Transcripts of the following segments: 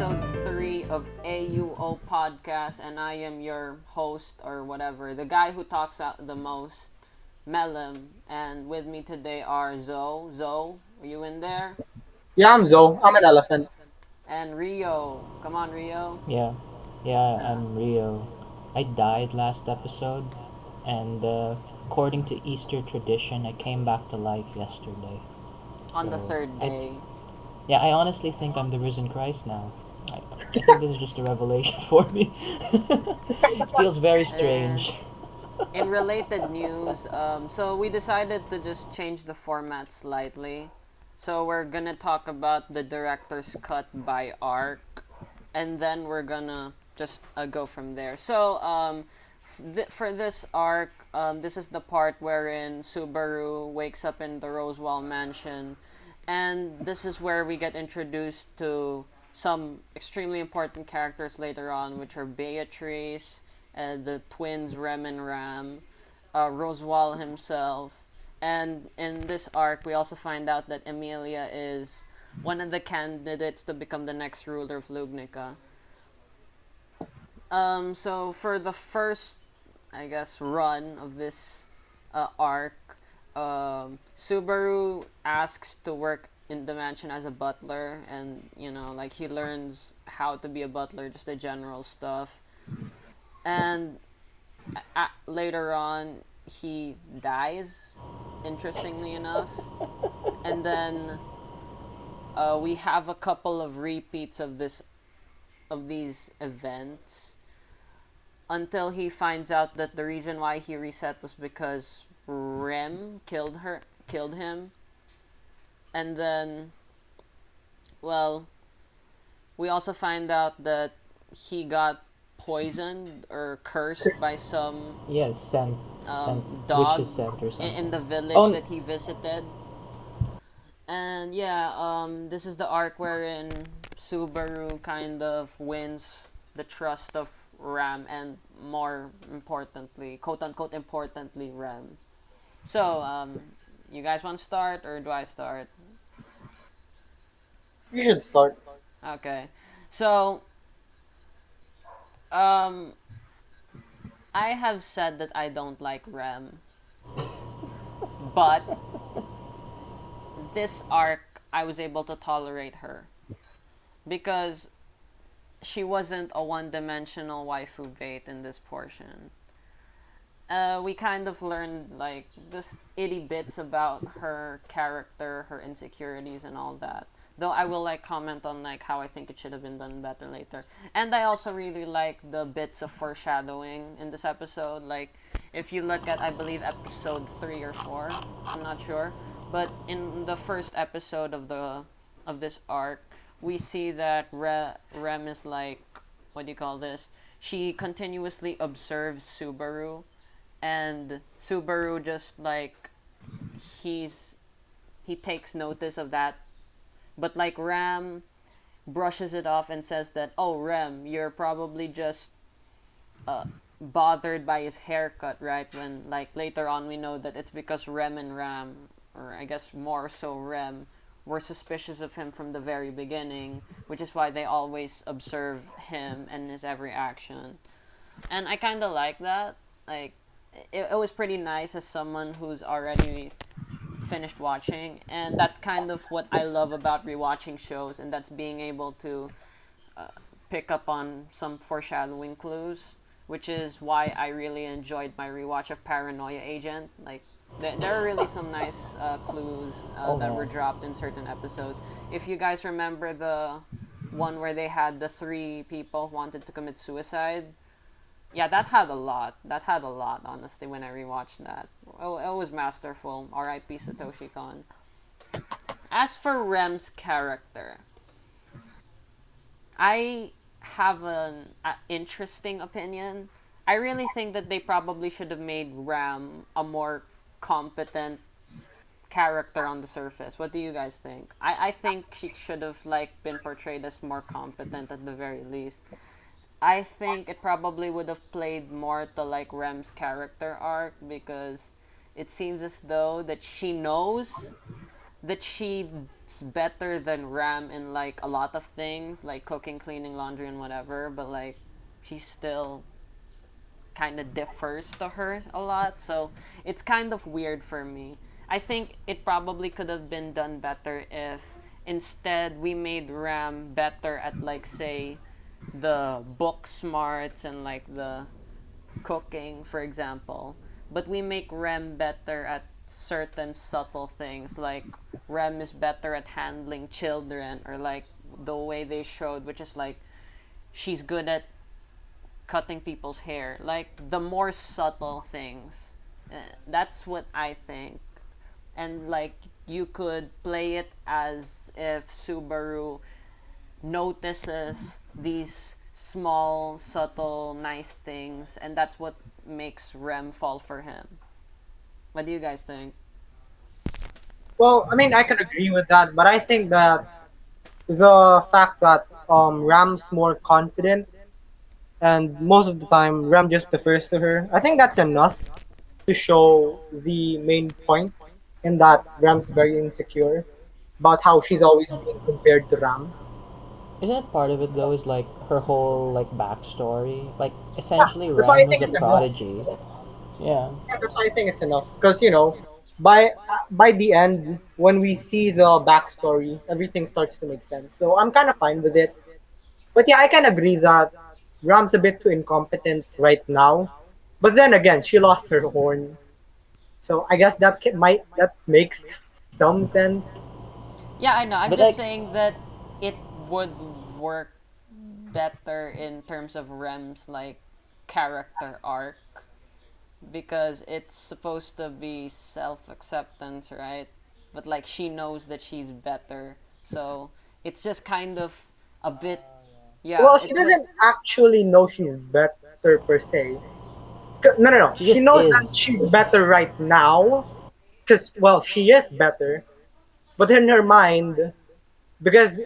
episode 3 of AUO podcast, and I am your host or whatever, the guy who talks out the most, Melem. And with me today are Zoe. Zoe, are you in there? Yeah, I'm Zoe. I'm an elephant. And Rio. Come on, Rio. Yeah, yeah, I'm Rio. I died last episode, and according to Easter tradition, I came back to life yesterday. On the So third day. yeah, I honestly think I'm the risen Christ now. I think this is just a revelation for me. It feels very And strange. in related news, so we decided to just change the format slightly. So we're gonna talk about the director's cut by arc, and then we're gonna just go from there. So for this arc, this is the part wherein Subaru wakes up in the Rosewall mansion, and this is where we get introduced to some extremely important characters later on, which are Beatrice, the twins Rem and Ram, Roswell himself, and in this arc we also find out that Emilia is one of the candidates to become the next ruler of Lugnica. So for the first, I guess, run of this arc, Subaru asks to work in the mansion as a butler, and like he learns how to be a butler, just the general stuff. And later on, he dies, interestingly enough, and then we have a couple of repeats of these events until he finds out that the reason why he reset was because Rem killed him, and then, well, we also find out that he got poisoned or cursed by some Yeah, scent, dog witch's scent or in something. the village Oh, that he visited. And yeah, this is the arc wherein Subaru kind of wins the trust of Ram, and more importantly, quote unquote importantly, Ram. So, you guys want to start or do I start? You should start. Okay. So, um, I have said that I don't like Ram, but this arc I was able to tolerate her because she wasn't a one-dimensional waifu bait in this portion. We kind of learned like just itty bits about her character, her insecurities, and all that. Though I will like comment on like how I think it should have been done better later. And I also really like the bits of foreshadowing in this episode. Like if you look at, I believe, episode 3 or 4, I'm not sure, but in the first episode of this arc, we see that Rem is like, what do you call this? She continuously observes Subaru, and Subaru just like he's he takes notice of that, but like Ram brushes it off and says that, oh, Rem, you're probably just bothered by his haircut, right? When like later on we know that it's because Rem and Ram, or I guess more so Rem, were suspicious of him from the very beginning, which is why they always observe him and his every action. And I kind of like that. Like it was pretty nice as someone who's already finished watching, and that's kind of what I love about rewatching shows, and that's being able to pick up on some foreshadowing clues, which is why I really enjoyed my rewatch of Paranoia Agent. Like there are really some nice clues oh that were man. dropped in certain episodes. If you guys remember the one where they had the 3 people who wanted to commit suicide, yeah, that had a lot. That had a lot, honestly, when I rewatched that. Oh, it was masterful. R.I.P. Satoshi Kon. As for Rem's character, I have an interesting opinion. I really think that they probably should have made Ram a more competent character on the surface. What do you guys think? I think she should have like been portrayed as more competent at the very least. I think it probably would have played more to like Rem's character arc, because it seems as though that she knows that she's better than Ram in like a lot of things, like cooking, cleaning, laundry, and whatever. But like, she still kind of differs to her a lot. So it's kind of weird for me. I think it probably could have been done better if instead we made Ram better at like say the book smarts and like the cooking, for example. But we make Rem better at certain subtle things, like Rem is better at handling children, or like the way they showed, which is like she's good at cutting people's hair. Like the more subtle things. That's what I think. And like you could play it as if Subaru notices these small, subtle, nice things, and that's what makes Rem fall for him. What do you guys think? Well, I mean, I can agree with that, but I think that the fact that Ram's more confident and most of the time Ram just defers to her, I think that's enough to show the main point in that Ram's very insecure about how she's always being compared to Ram. Isn't it part of it though? Is like her whole like backstory. Like Yeah, essentially, that's why I Ram was think a it's enough. prodigy. Yeah. Yeah, that's why I think it's enough. Because by the end, when we see the backstory, everything starts to make sense. So I'm kind of fine with it. But yeah, I can agree that Ram's a bit too incompetent right now. But then again, she lost her horn, so I guess might that makes some sense. Yeah, I know. I'm But just like, saying that it would work better in terms of Rem's like character arc because it's supposed to be self-acceptance, right? But like she knows that she's better. So it's just kind of a bit yeah, Well, she it's just doesn't actually know she's better per se. No, no, no. she She just knows that is. she's better right now, because well, she is better. But in her mind, because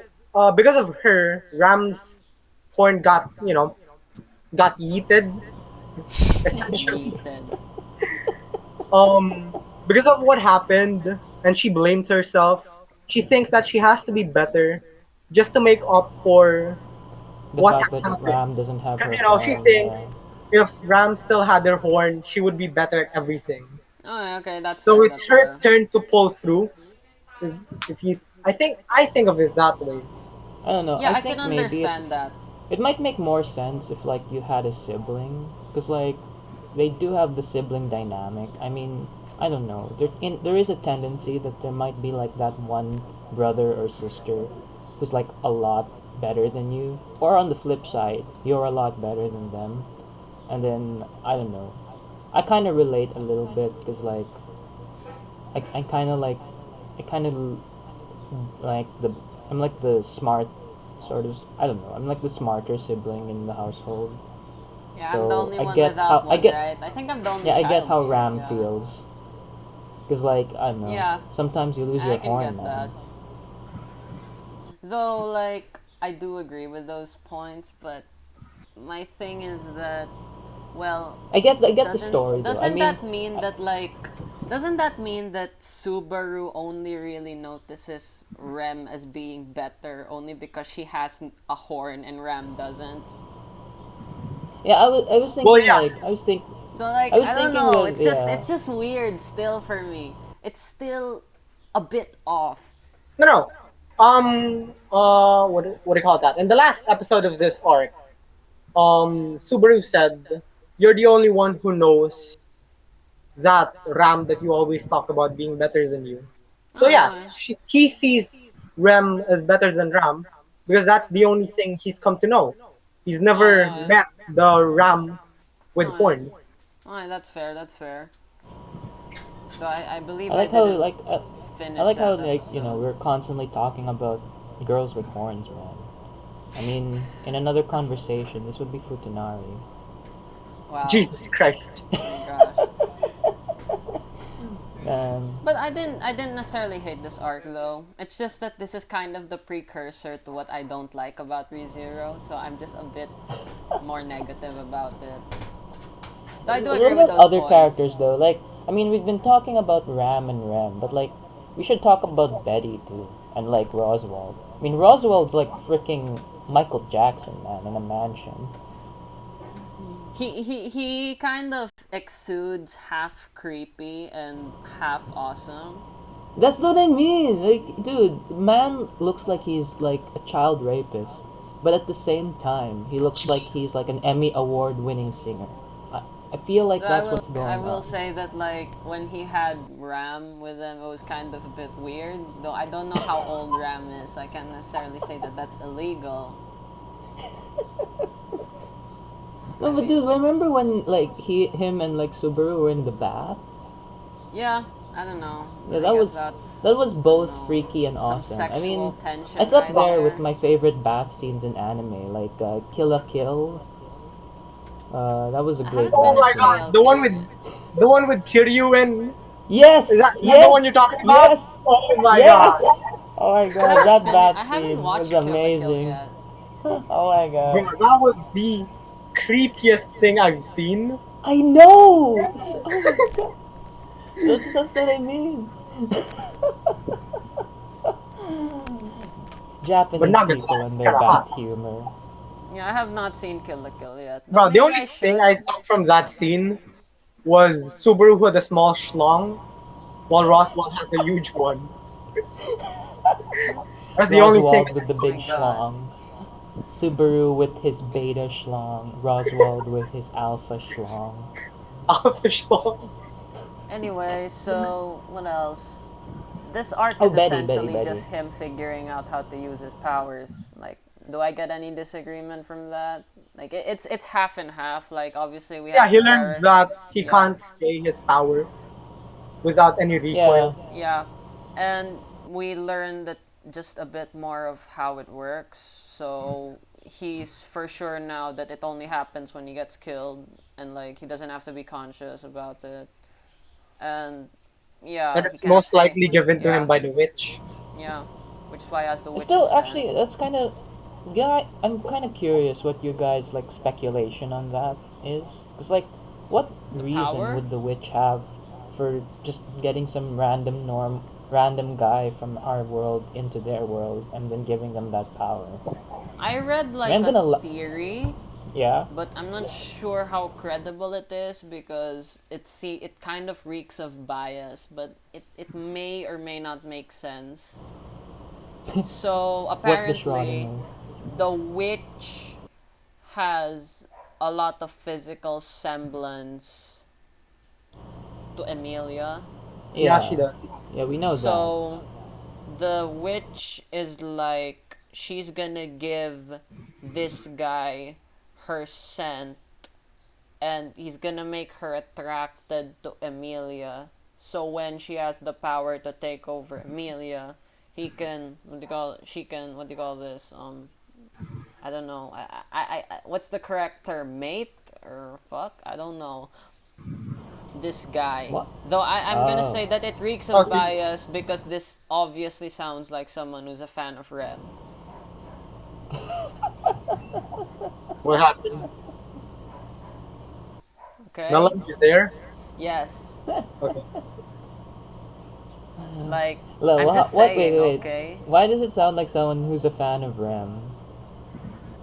because of her, Ram's horn got yeeted essentially. yeeted. Because of what happened, and she blames herself. She thinks that she has to be better just to make up for The what fact has that happened. Ram doesn't have Because her she horn. Yeah. thinks if Ram still had her horn, she would be better at everything. Oh, okay, that's So fair. it's That's her fair. turn to pull through. If, if you, I think of it that way. I don't know. Yeah, I I can think maybe understand that. it might make more sense if like you had a sibling, because like they do have the sibling dynamic. I mean, I don't know. There is a tendency that there might be like that one brother or sister who's like a lot better than you, or on the flip side, you're a lot better than them. And then I don't know. I kind of relate a little bit because like I kind of like I kind of like the I'm like the smart sort of I don't know. I'm like the smarter sibling in the household. Yeah, I'm the So only I one get without how I one, get right? I think I'm the only yeah, I get child how here. Ram Yeah. feels cuz like I don't know. Yeah, Sometimes you lose I your can horn, get man. that. Though, like, I do agree with those points, but my thing is that, well, I get the doesn't story though. I doesn't mean, that mean that like doesn't that mean that Subaru only really notices Rem as being better only because she has a horn and Ram doesn't? yeah, I was Well, thinking yeah, like So I like was I don't thinking know, with it's yeah. just weird still for me. It's still a bit off. no, no. What do you call that? In the last episode of this arc, Subaru said, "You're the only one who knows that Ram that you always talk about being better than you." So Oh, yes, he sees Ram as better than Ram because that's the only thing he's come to know. He's oh, never yeah. met the Ram with Oh, yeah. horns. Oh, yeah, that's fair. That's fair. Though I I believe I like how didn't like I finish like how that like episode. we're constantly talking about girls with horns, man. I mean, in another conversation, this would be Futanari. Wow. Jesus Christ. Oh my gosh. Man, But I didn't necessarily hate this arc though. It's just that this is kind of the precursor to what I don't like about ReZero, so I'm just a bit more negative about it. Though I do what agree with about those other points. characters though? Like, I mean, we've been talking about Ram and Rem, but like, we should talk about Betty too, and like Roswald. I mean, Roswald's like freaking Michael Jackson, man, in a mansion. He kind of exudes half creepy and half awesome. That's what I mean. Like, dude, man looks like he's like a child rapist, but at the same time, he looks like he's like an Emmy award-winning singer. I, I feel like Though that's what's I going will on. say that like when he had Ram with him, it was kind of a bit weird. Though I don't know how old Ram is, so I can't necessarily say that that's illegal. I No, but mean, dude, remember when like him, and like Subaru were in the bath? yeah, I don't know. Yeah, I guess that was that's I don't both know freaky and some awesome. I sexual mean, tension it's up right But, there with there. my favorite bath scenes in anime, like Kill la Kill. That was a I great haven't oh bath my finished scene. god, Kill the one Kill with yet. Kiryu and Yes, is that the one you're yes, talking about? yes, Oh my god, yes. Oh my god, that bath I haven't scene was watched Kill la Kill amazing. yet. Oh my bro, god. that was the creepiest thing I've seen. I know. Oh my god. That's what I mean. But Japanese not gonna lie, people and it's their kind of bath hot. humor. Yeah, I have not seen Kill la Kill yet. Though Bro, the maybe only I thing should. I took from that scene was Subaru who had a small schlong, while Roswell has a huge one. That's the only thing I Roswald with the took big My from that. God. schlong. Subaru with his beta schlong. Roswald with his alpha schlong. Alpha schlong. Anyway, so what else? This arc Oh, is Betty, Betty, essentially Betty. just him figuring out how to use his powers. Like, do I get any disagreement from that? Like, it's half and half. Like, obviously we Yeah, have he learned Parity. that he Yeah, can't say his power without any Yeah. recoil. yeah, and we learn that just a bit more of how it works. So he's for sure now that it only happens when he gets killed, and like he doesn't have to be conscious about it. And And yeah, he it's can't most say likely given to him yeah, by the witch. yeah, which is why he has the witch's Still, scent. actually, that's kind of. Yeah, I'm kind of curious what you guys like speculation on that is. Cause like, what The reason power. would the witch have for just getting some random guy from our world into their world and then giving them that power? I read I mean, like I'm a gonna. theory, Yeah. but I'm not sure how credible it is because it kind of reeks of bias, but it may or may not make sense. So What the apparently, Schrodinger? the witch has a lot of physical semblance to Emilia. Yeah, she Yeah. does. Yeah, we know that. So the witch is like she's gonna give this guy her scent and he's gonna make her attracted to Emilia. So when she has the power to take over Emilia, he can what do you call she can what do you call this? I don't know. What's the correct term? Mate or fuck? I don't know. This guy. What? Though I'm gonna Oh. say that it reeks Oh, of see, bias because this obviously sounds like someone who's a fan of Rem. what happened? Okay? Melon, you there? Yes. Okay. Like, Lo, I'm just what? Wait, saying, wait. okay? Why does it sound like someone who's a fan of Ram?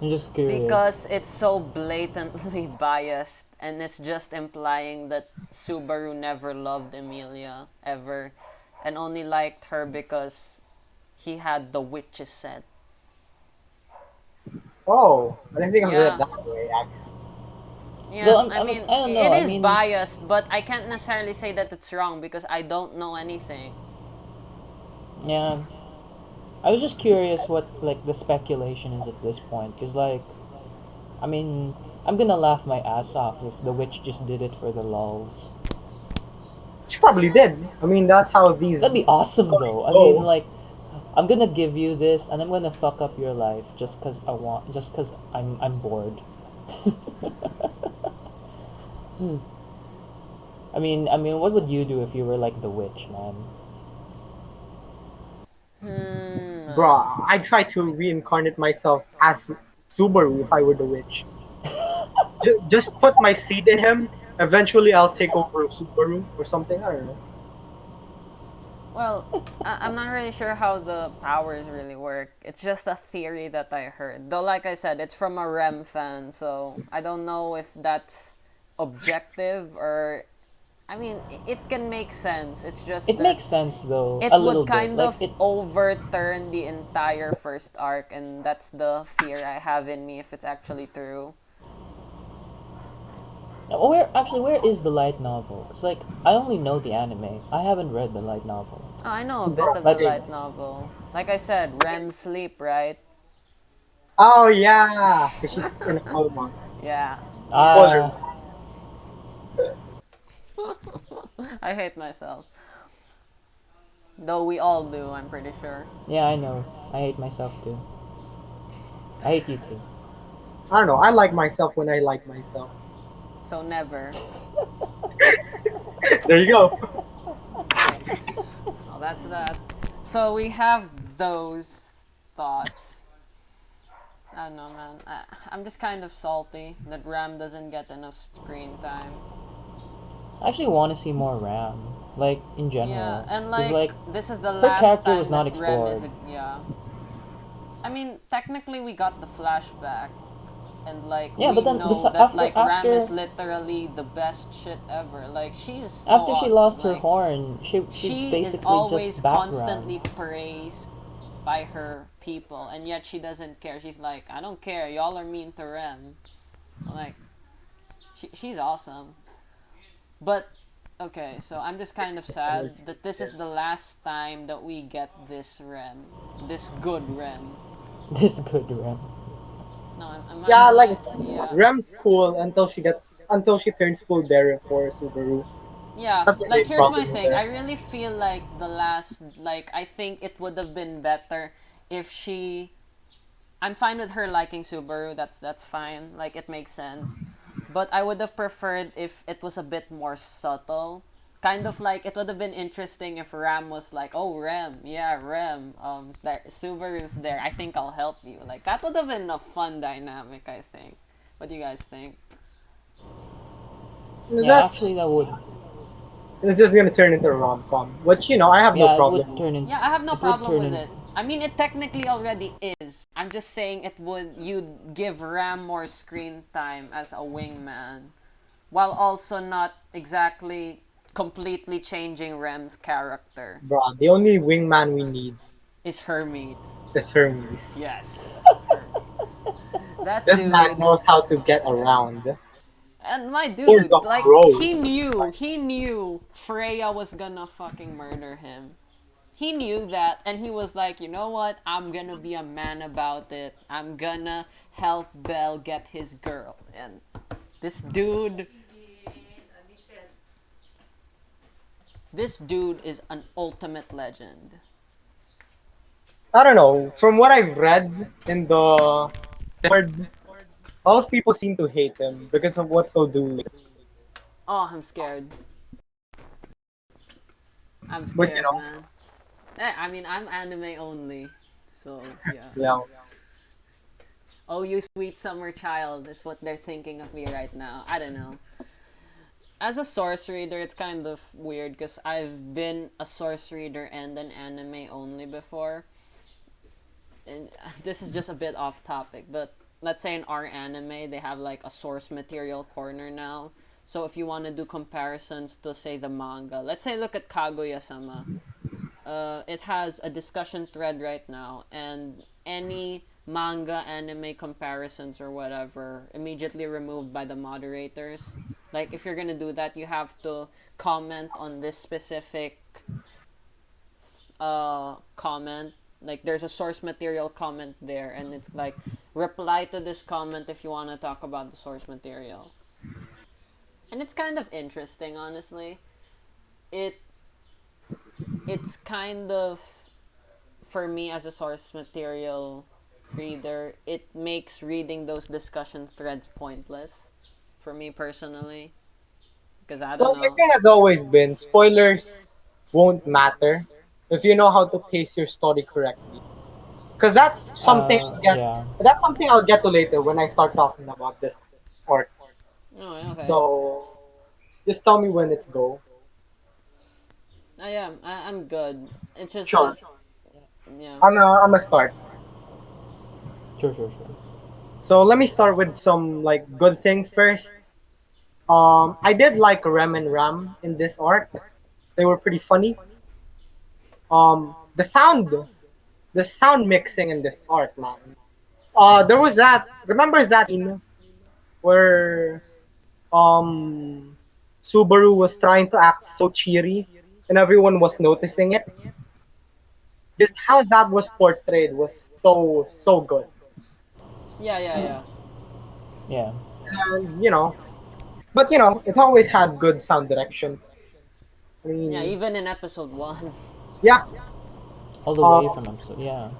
I'm just curious. Because it's so blatantly biased and it's just implying that Subaru never loved Emilia ever and only liked her because he had the witch's scent. Oh, I didn't think of it Yeah. that way. Yeah, Though I mean, I don't know. it I is mean, biased, but I can't necessarily say that it's wrong because I don't know anything. yeah. I was just curious what like the speculation is at this point, cause like, I mean, I'm gonna laugh my ass off if the witch just did it for the lulls. She probably did. I mean, that's how these That'd be awesome stories though. I mean, go. like, I'm gonna give you this, and I'm gonna fuck up your life just cause I'm bored. What would you do if you were like the witch, man? Hmm. Bruh, I'd try to reincarnate myself as Subaru if I were the witch. Just put my seed in him. Eventually, I'll take over Subaru or something. I don't know. Well, I'm not really sure how the powers really work. It's just a theory that I heard. Though, like I said, it's from a REM fan, so I don't know if that's objective or. I mean, it can make sense. It's just It that makes sense though, it a would little bit. kind Like of it. overturn the entire first arc, and that's the fear I have in me if it's actually true. Where is the light novel? It's like I only know the anime. I haven't read the light novel. Oh, I know a bit Bro, of the Like same. light novel. Like I said, REM sleep, right? Oh yeah, because she's in a coma. Yeah, yeah. Spoiler. ah, I hate myself. Though we all do, I'm pretty sure. yeah, I know. I hate myself too. I hate you too. I don't know. I like myself when I like myself. So never. There you go. Okay. Well, that's that. So we have those thoughts. I don't know, man. I'm just kind of salty that Ram doesn't get enough screen time. I actually want to see more Ram, like in Yeah, general, and because like like this is the her last character was time not that Rem explored. is a yeah. I mean, technically we got the flashback, and like Yeah, we but then know that after like Ram is after literally the best shit ever. Like she's so after she awesome. lost her Like horn, she's she is basically always just background. constantly praised by her people, and yet she doesn't care. She's like, I don't care. Y'all are mean to Rem. So like, she's awesome. But okay, so I'm just kind of It's just energy. sad that this is the last time that we get this Rem, this good Rem. This good Ram. No, Yeah, like I like said, yeah, Rem's cool until she turns full Darren for Subaru. yeah. That's my Like main here's my problem with thing. her. I really feel like the last, like I think it would have been better if she. I'm fine with her liking Subaru. That's fine. Like it makes sense. But I would have preferred if it was a bit more subtle. Kind of like it would have been interesting if Ram was like, "Oh, Rem, yeah, Rem, there, Subaru's there. I think I'll help you." Like that would have been a fun dynamic. I think. What do you guys think? Yeah, That's actually, that would. it's just gonna turn into a rom com, which I have no Yeah, it problem would with. turn in. Yeah, I have no It would problem turn with in. it. I mean, it technically already is. I'm just saying it would you'd give Ram more screen time as a wingman, while also not exactly completely changing Rem's character. Bro, the only wingman we need Is Hermes. is Hermes. Yes, Hermes. That This man dude. knows how to get around. And my For the dude, like, bros. he knew Freya was gonna fucking murder him. He knew that, and he was like, you know what? I'm gonna be a man about it. I'm gonna help Belle get his girl. And this dude, this dude is an ultimate legend. I don't know. From what I've read in the Discord, a lot of people seem to hate him because of what he'll do later. Oh, I'm scared. I'm But scared, man. I mean, I'm anime only. So, yeah. yeah. Oh, you sweet summer child is what they're thinking of me right now. I don't know. As a source reader, it's kind of weird because I've been a source reader and an anime only before. And this is just a bit off topic, but let's say in our anime, they have like a source material corner now. So if you want to do comparisons to say the manga, let's say look at Kaguya-sama. It has a discussion thread right now, and any manga anime comparisons or whatever immediately removed by the moderators. Like if you're gonna do that, you have to comment on this specific comment. Like there's a source material comment there, and it's like reply to this comment if you want to talk about the source material. And it's kind of interesting, honestly. It it's kind of for me as a source material reader, it makes reading those discussion threads pointless for me personally because I don't Well, my know. thing has always been spoilers won't matter if you know how to pace your story correctly. Because Yeah. that's something I'll get to later when I start talking about this arc. Oh, okay. So just tell me when it's go. I am. I'm good. It's just Sure. that, yeah. I'm a start. Sure, sure, sure. So let me start with some like good things first. I did like Rem and Ram in this arc. They were pretty funny. The sound mixing in this arc, man. There was that. Remember that scene where um Subaru was trying to act so cheery, and everyone was noticing it. Just how that was portrayed was so good. Yeah, yeah, yeah. Yeah. And it's always had good sound direction. I Yeah, mean, even in episode 1. yeah. All the way Um, from episode. Yeah.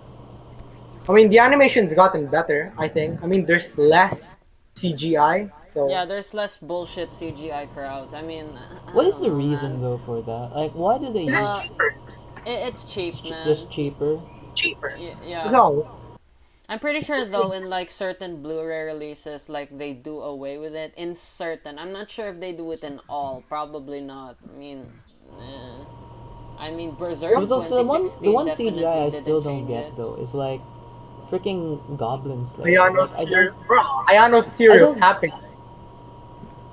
I mean, the animation's gotten better. I think. I mean, there's less CGI, so Yeah, there's less bullshit CGI crowds. I mean, What I is don't the know, reason man. though for that? Like, why do they this is use Uh, cheaper. it's cheap, just man. cheaper? Cheaper. Yeah. So I'm pretty sure though in like certain Blu-ray releases like they do away with it in certain. I'm not sure if they do it in all. Probably not. Eh. I mean yep. Berserk But look, so the 2016 one CGI definitely I still didn't don't change get it. though is like freaking Goblin Slayer. Ayano's Like I don't, theory, bro. Ayano's I theory of don't. happiness.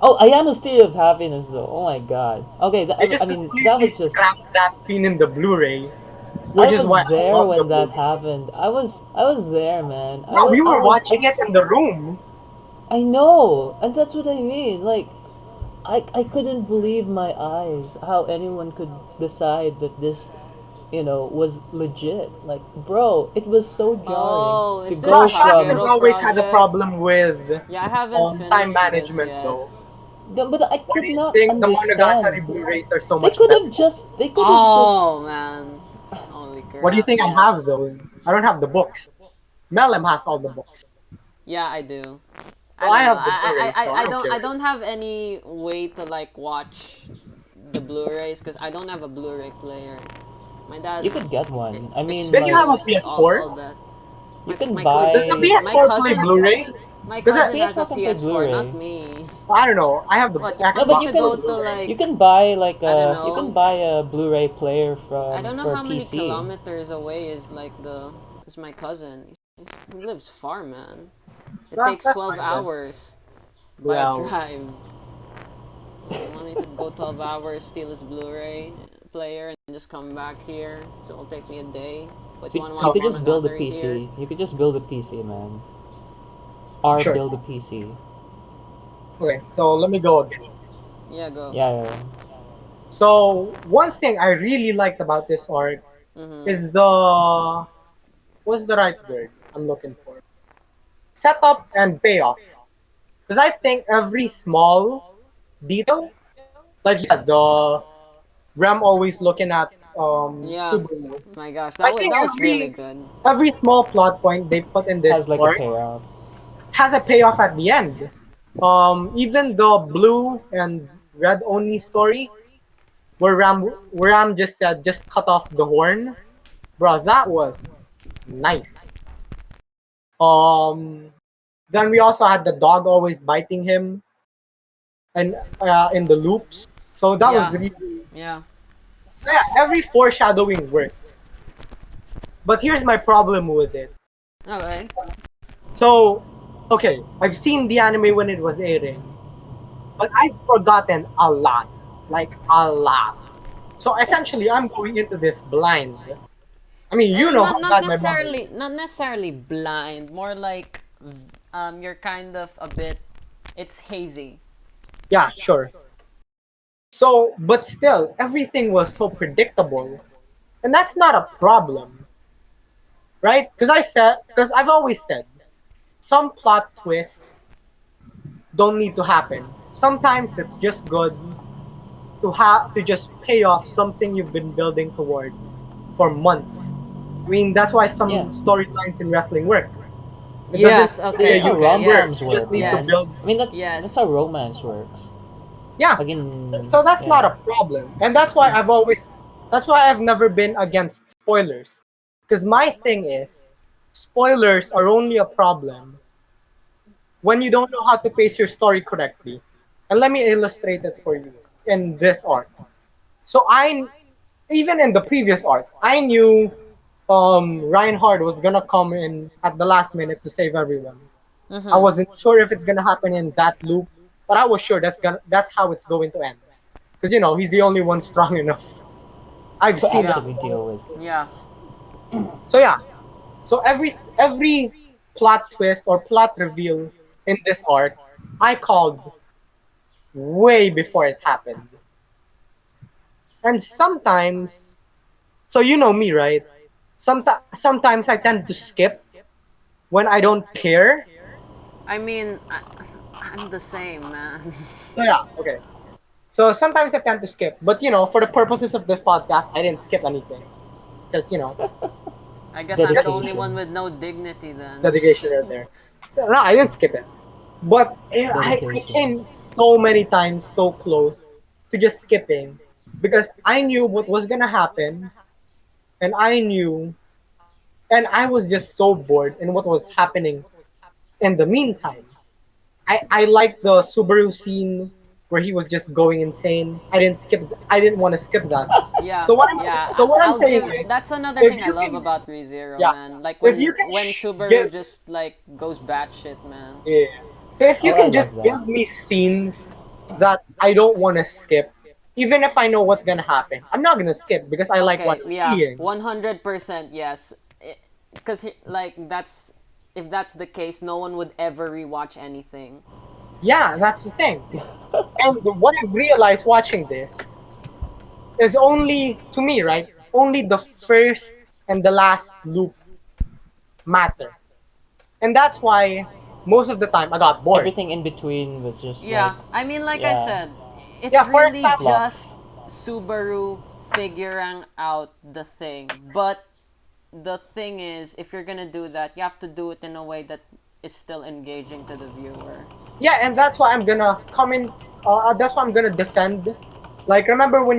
Oh, Ayano's Theory of Happiness though. Oh my god. Okay, They I just mean that completely was just. scrapped that scene in the Blu-ray, I which is why was I there love the when that movie. happened. I was there, man. Yeah, we were watching it in the room. I know, and that's what I mean. Like, I couldn't believe my eyes how anyone could decide that this, was legit. Like, bro, it was so jarring Oh, to is this go But Shaft has from. Kagero always had a project? problem with Yeah, I haven't time finished this management, yet. though. But I Why do could you not think the understand. Monogatari Blu-rays are so They much could better? have just. They could have just. Oh man. Holy What do you crap, think? I have yes. those. I don't have the books. Melem has all the books. Yeah, I do. I Well, I don't know. have the Blu-ray, so I I don't don't care. I don't have any way to like watch the Blu-rays because I don't have a Blu-ray player. My dad You could get one. I mean, Then you have a like, streams PS4. all that. you can My Does cousin the buy. my PS4 play cousin Blu-ray? my Because cousin has a PS4 can play PS4, not Blu-ray. me. I don't know. I have the What you No, need but to Xbox go One to Blu-ray. you like can buy I don't you can know. buy a Blu-ray player I don't know for how many PC. kilometers away is like the is my cousin. He lives far, man. It Well, takes that's 12 fine then. hours by a Well, drive. You want me to go 12 hours, steal his Blu-ray player, and just come back here? So it'll take me a day. But you want to You watch so could just build a Monogatari here? PC. You could just build a PC, man. Or sure. build a PC. Okay, so let me go again. Yeah, go. Yeah, yeah, yeah. So one thing I really liked about this arc Mm-hmm. is the what's the right word I'm looking for? Setup and payoff. Because I think every small detail, like you said, the Ram always looking at Yeah. Subaru. My gosh, I think that was really every good. every small plot point they put in this Has like a arc payoff. has a payoff at the end. Even the blue and red only story where Ram just said just cut off the horn, bro, that was nice. Um, then we also had the dog always biting him and in the loops. So that was Yeah. really Yeah. so yeah. Every foreshadowing worked, but here's my problem with it. Okay. So okay, I've seen the anime when it was airing, but I've forgotten a lot, like a lot. So essentially, I'm going into this blind. I mean, you know Not how bad my memory necessarily is. blind. More like you're kind of a bit. It's hazy. Yeah, sure. So, but still, everything was so predictable, and that's not a problem, right? Because I've always said, some plot twists don't need to happen. Sometimes it's just good to just pay off something you've been building towards for months. I mean, that's why Yeah. some storylines in wrestling work. It doesn't Yes. need to be a That's Okay. how Okay. huge rom spurt. coms Yes. You just work, need to man. Yes. build. I mean, that's how Yes. romance works. Yeah, Like in so that's not yeah. a problem, and that's why I've never been against spoilers. Because my thing is, spoilers are only a problem when you don't know how to pace your story correctly. And let me illustrate it for you in this arc. So even in the previous arc, I knew Reinhard was gonna come in at the last minute to save everyone. I Mm-hmm. wasn't sure if it's gonna happen in that loop, but I was sure that's how it's going to end. Because he's the only one strong enough. I've To seen it. Yeah. actually deal with. Yeah. So yeah. So every plot twist or plot reveal in this arc, I called way before it happened. And sometimes, so you know me, right? Sometimes I tend to skip when I don't care. I mean, I'm the same, man. So yeah, okay. So sometimes I tend to skip, but for the purposes of this podcast, I didn't skip anything because I guess I'm the just only one Dedication. with no dignity then. dedication right there. So no, I didn't skip it, but I Dedication. came so many times so close to just skipping because I knew what was gonna happen, and I was just so bored in what was happening in the meantime. I liked the Subaru scene where he was just going insane. I didn't want to skip that. Yeah, So yeah. what I'm I'll saying give. is, That's another if thing I you love can, about ReZero, yeah, man. Like if you can when give, Subaru just like goes batshit, man. yeah. So if you Oh, I can love just that. give me scenes that I don't want to skip, even if I know what's gonna happen, I'm not gonna skip because I like what Okay, I'm yeah, seeing. 100% yes. Because like that's if that's the case, no one would ever rewatch anything. Yeah, that's the thing. And what I've realized watching this is only to me, right? Only the first and the last loop matter. And that's why most of the time I got bored. Everything in between was just like, Yeah, I mean, like I yeah, said, Yeah, it's for really example, fluff. just Subaru figuring out the thing. But the thing is, if you're gonna do that, you have to do it in a way that is still engaging to the viewer. yeah, and that's why I'm gonna come in. That's why I'm gonna defend. Like, remember when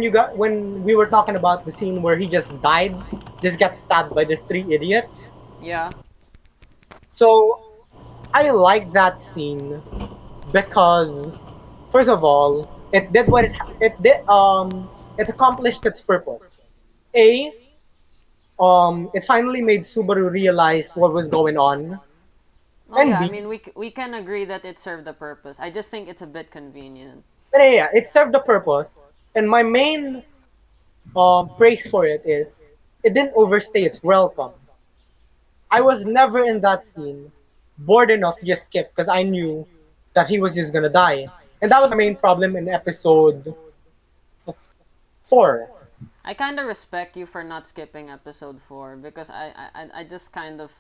we were talking about the scene where he just died, just got stabbed by the three idiots. Yeah, So I like that scene because, first of all, it did what it did. It accomplished its purpose. A It finally made Subaru realize what was going on, oh and yeah, I B, mean, we can agree that it served the purpose. I just think it's a bit convenient. yeah, it served the purpose. And my main praise for it is it didn't overstay its welcome. I was never in that scene bored enough to just skip because I knew that he was just gonna die, and that was my main problem in episode 4. I kind of respect you for not skipping episode 4 because I just kind of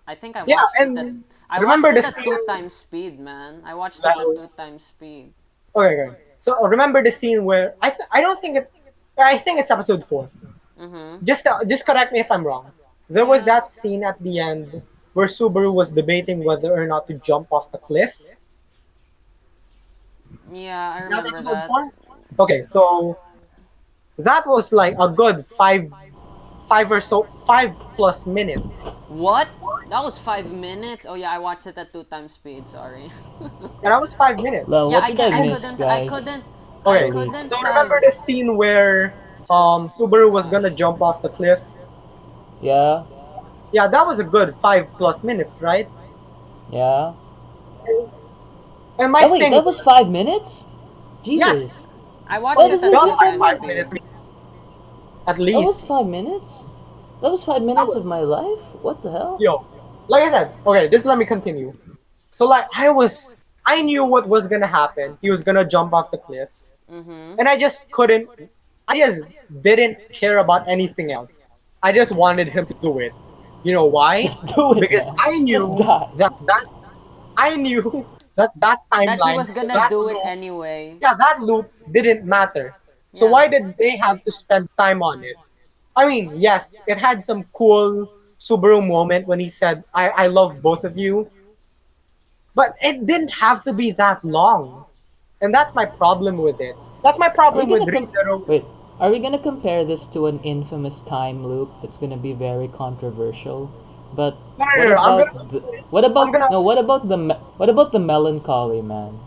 I think Yeah, and I watched remember the it at two scene. times speed, man. I watched it at Well, two times speed. okay, okay. So remember the scene where I don't think it. I think it's episode 4. Mhm. Just correct me if I'm wrong. There was Yeah. that scene at the end where Subaru was debating whether or not to jump off the cliff. Yeah, I Is that remember episode that. 4? Okay, so that was like a good five or so 5+ minutes. What? That was 5 minutes. Oh yeah, I watched it at two times speed. Sorry. And that was 5 minutes. Well, Yeah, what did I And miss, guys? I okay, Actually, couldn't so remember have the scene where just. Oh my Subaru was gosh. gonna jump off the cliff? yeah, Yeah, that was a good 5+ minutes, right? yeah. And my Oh wait, thing that was was, 5 minutes. yes, Jesus, I watched why it was at it felt two like different? times five speed. minutes at That was least. 5 minutes. That was five That minutes was, of my life. What the hell? yo, like I said, okay, just let me continue. So like I knew what was gonna happen. He was gonna jump off the cliff, Mhm. and I just couldn't. I just didn't care about anything else. I just wanted him to do it. You know why? Just do it, Because man. Just die. I knew that That he timeline, was gonna that do it loop, anyway. yeah, that loop didn't matter. So Yeah. why did they have to spend time on it? I mean, yes, it had some cool Subaru moment when he said, I love both of you, but it didn't have to be that long. And that's my problem with it. That's my Are we problem with gonna ReZero. wait? Are we gonna compare this to an infamous time loop that's gonna be very controversial? But No, what no, no, about the I'm gonna, what about the melancholy, man?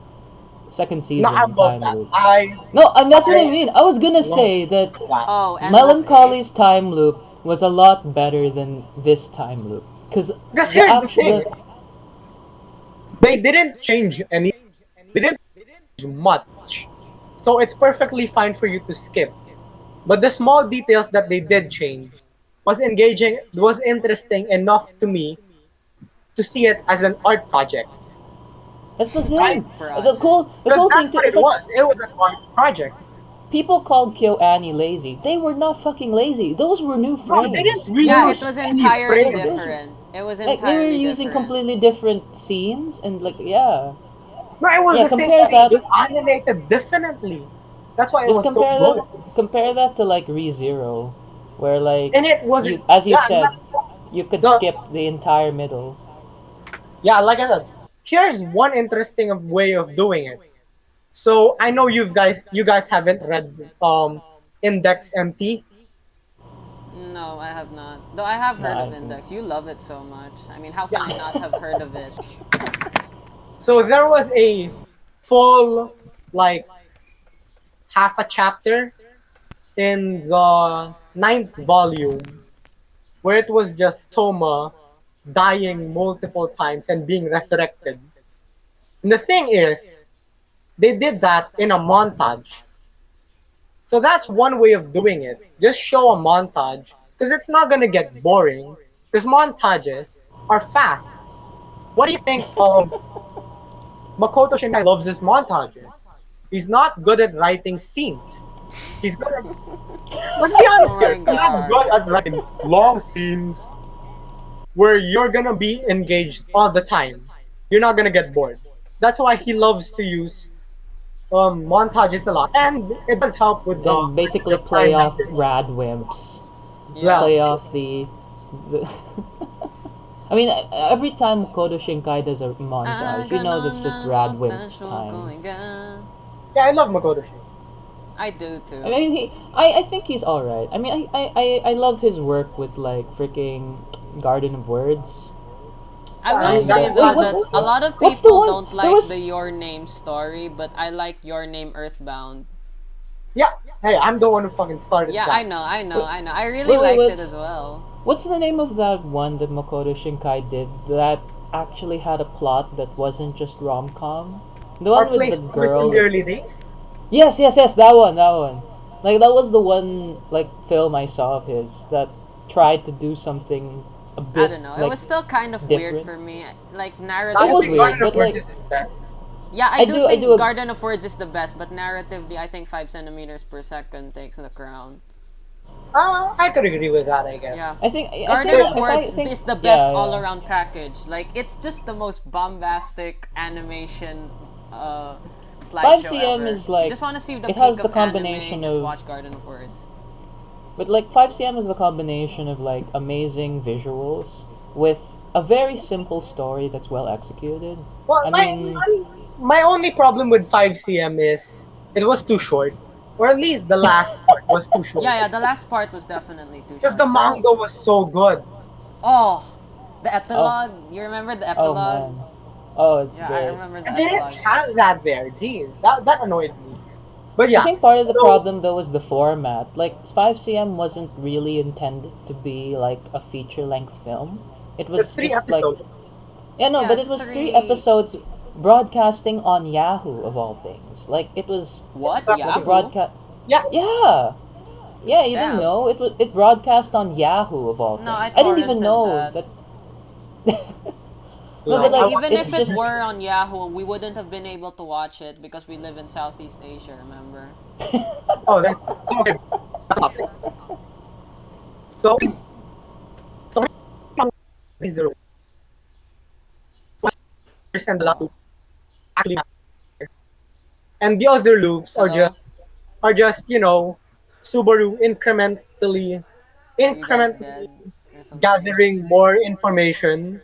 second No, I season love time that. loop. I No, and that's what I I mean. I was gonna love say that that. Oh, Endless Eight. Melancholy's time loop was a lot better than this time loop because Because the here's the actual thing, they didn't change any, they didn't change much, so it's perfectly fine for you to skip. But the small details that they did change was engaging, was interesting enough to me to see it as an art project, that's the right? thing. Art The project. cool the Because cool that's thing too what it is like was. It was an art project. people called Kyo Annie lazy. They were not fucking lazy. Those were new Bro, they didn't frames. Yeah, Those it reuse was any entirely frame. those different. It was like they were entirely using different. completely different scenes and like yeah. No, it was Yeah, the same compare scene, that just animated differently. That's why it just was so good. compare that to like ReZero where like And it was, you as you yeah, said, you could the, skip the entire middle. yeah, like I said, here's one interesting way of doing it. So I know you guys haven't read Index MT. No, I have not. Though I have No, heard I of haven't. Index. You love it so much. I mean, how Yeah. can I not have heard of it? So there was a full like half a chapter in the ninth volume where it was just Toma dying multiple times and being resurrected. And the thing is, they did that in a montage. So that's one way of doing it. Just show a montage because it's not gonna get boring. Because montages are fast. What do you think? Makoto Shinkai loves his montages. He's not good at writing scenes. He's good at. Let's be Oh honest my here. He's not god. good at writing long scenes where you're gonna be engaged all the time. You're not gonna get bored. That's why he loves to use montages a lot, and it does help with the And message basically of play time off message. rad wimps. Well, Yeah. Play see, off the I mean, every time Kodo Shinkai does a montage, you know that's just rad wimps time. yeah, I love Makoto Shinkai. I do I too. mean, I think he's alright. I mean, I love his work with like freaking Garden of Words. I Yeah, I will mean And that's say wait, though Garden what's that of a Words. lot of what's the people one? don't There like was the Your Name story, but I like Your Name Earthbound. Yeah, hey, I'm the one who fucking started Yeah, I that. know, I know, wait, I know. I really wait, liked it as well. what's the name of that one that Makoto Shinkai did that actually had a plot that wasn't just rom com? The Our one with the place was in girl the that early days. yes, that one, that one. Like that was the one like film I saw of his that tried to do something a I bit don't know. It like was still kind of weird different. for me. Like I It was think weird, Garden narratively. of but Words like is his best. Yeah, I I do do I think do Garden of Words is the best, but narratively, I think 5 centimeters per second takes the crown. I could agree with that, I Yeah. guess. I Garden think of if I Words think is the best yeah all yeah around package. Like, it's just the most bombastic animation five slideshow cm ever. is You like just want to see the it peak has the of anime, combination just of watch Garden of Words. but like 5cm is the combination of like amazing visuals with a very simple story that's well executed. Well, I mean, my only problem with 5cm is it was too short, or at least the last part was too short. Yeah, yeah, the last part was definitely too Because short. the manga was so good. Oh, the oh epilogue. You remember the oh epilogue? man, oh it's Yeah, I great. remember I the didn't epilogue. have that there. Geez, that annoyed me. But I yeah, think part of the so problem though was the format. Like 5cm wasn't really intended to be like a feature length film. It the was three just like episodes. yeah no, Yeah, but it it's was three three. episodes broadcasting on Yahoo of all things. Like it was What? like it Separate. Yahoo? broadcast. Yeah, Yeah, yeah, you didn't Damn. know it broadcast on Yahoo of all No, I things. I didn't even torrented know that. that. No, no, but And I like even wasn't it's if it just even. were on Yahoo, we wouldn't have been able to watch it because we live in Southeast Asia, remember? Oh, that's so okay. That's a topic. So, so zero and the last loop actually matter, and the other loops Hello? are just Subaru Are you guys dead incrementally or something? gathering more information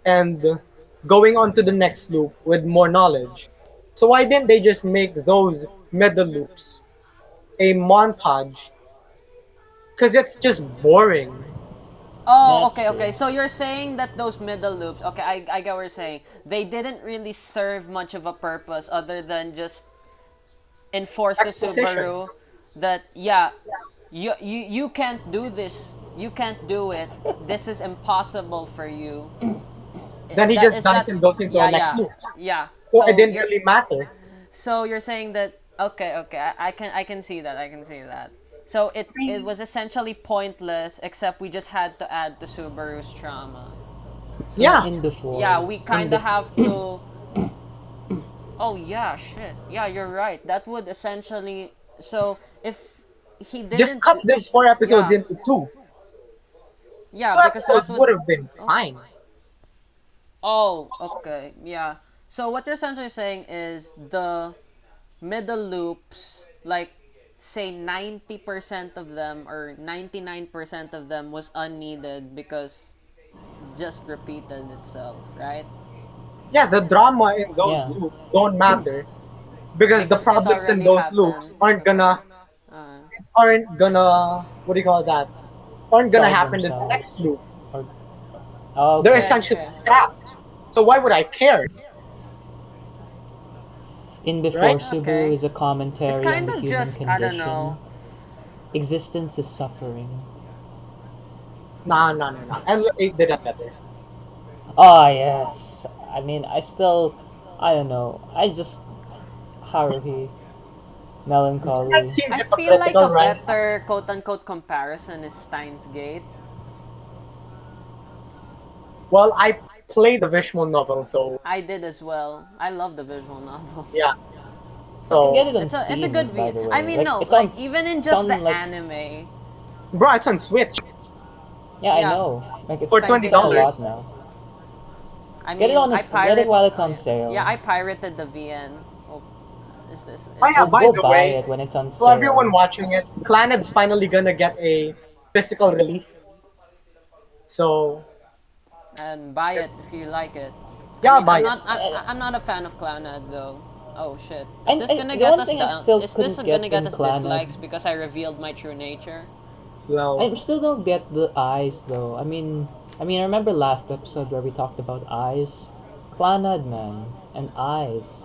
and going on to the next loop with more knowledge. So why didn't they just make those middle loops a montage? Because it's just boring. Oh, That's okay, okay. true. So you're saying that those middle loops, okay, I get what you're saying. They didn't really serve much of a purpose other than just enforce to Exposition. Subaru that, yeah, you can't do this. You can't do it. This is impossible for you. Then he That just is dies that. and goes into Yeah, our next yeah, loop. yeah. So it didn't really matter. So you're saying that, okay, okay, I can see that. I can see that. So it was essentially pointless, except we just had to add to Subaru's trauma. In Yeah. in the Yeah, fourth, we in kind the of have to. Oh yeah, shit. Yeah, you're right. That would essentially. So if he Just didn't. cut this 4 episodes Yeah, into two. yeah, Two because that episodes would. would have been Oh, fine. oh, okay, yeah. So what you're essentially saying is the middle loops, like say 90% of them or 99% of them was unneeded because just repeated itself, right? Yeah, the drama in those yeah, loops don't matter because the Because it problems in already those loops happened. Uh, aren't gonna what do you call that? Aren't gonna solve happen in the themselves. next loop. Or oh, They're okay. okay, essentially okay. scrapped. So why would I care, In right? Before Subaru Okay. is a It's commentary on kind the of human just, I don't condition. know. Existence is suffering. Nah, nah, nah, nah. Endless Eight did it better. Ah, yes. I mean, I don't know. I just Haruhi, Doesn't that melancholy. seem I feel like hypocritical, a right? better quote unquote comparison is Steins Gate. Well, I played the visual novel, so I did as well. I love the visual novel. yeah. You can get So, it on It's a Steam, good by V. the I way. mean, Like no, it's on, like even in it's just the on like anime. bro, it's on Switch yeah, I Yeah, know. Like for it's Steins twenty Gate it's a on. lot dollars. now. I Get it mean, on it. Get it while it's on Yeah, sale. I pirated the VN. Oh, is this? Oh Is yeah, Well, this? by go the buy way, it when it's on so everyone sale. watching it, Claned's finally gonna get a physical release. So And buy it it's if you like it. I yeah, mean, buy it. I'm not a fan of Clannad though. Oh shit! And the one thing I still Is this couldn't get gonna get in us Clannad, dislikes because I revealed my true nature? Well, I still don't get the eyes though. I remember last episode where we talked about eyes, Clannad man, and eyes.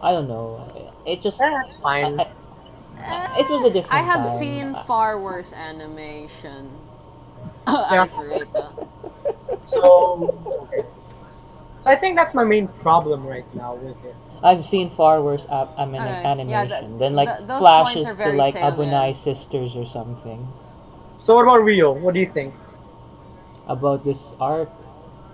I don't know. It just, that's fine. it was a I different have time. seen far worse animation. Yeah. Arifureta. So okay. So I think that's my main problem right now with it. I've seen far worse Okay, yeah, animation than like those points are flashes to very like salient. Abunai sisters or something So what about Rio? What do you think? about this arc.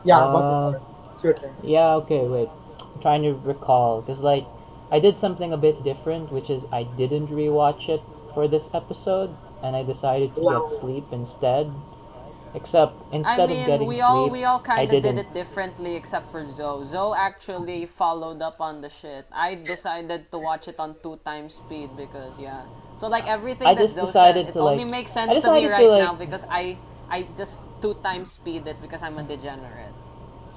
Yeah, about this Uh, part. It's your turn. yeah, okay, wait. I'm trying to recall because like I did something a bit different, which is I didn't rewatch it for this episode, and I decided to get Well, sleep instead. Except I instead of mean, getting sleep, we all I kind of did didn't. it differently except for Zoe. Zoe actually followed up on the shit. I decided to watch it on two times speed because yeah. So like I everything that just Zoe said, decided it to only like. makes I sense to me decided to right like. now because I just two times speed it because I'm a degenerate.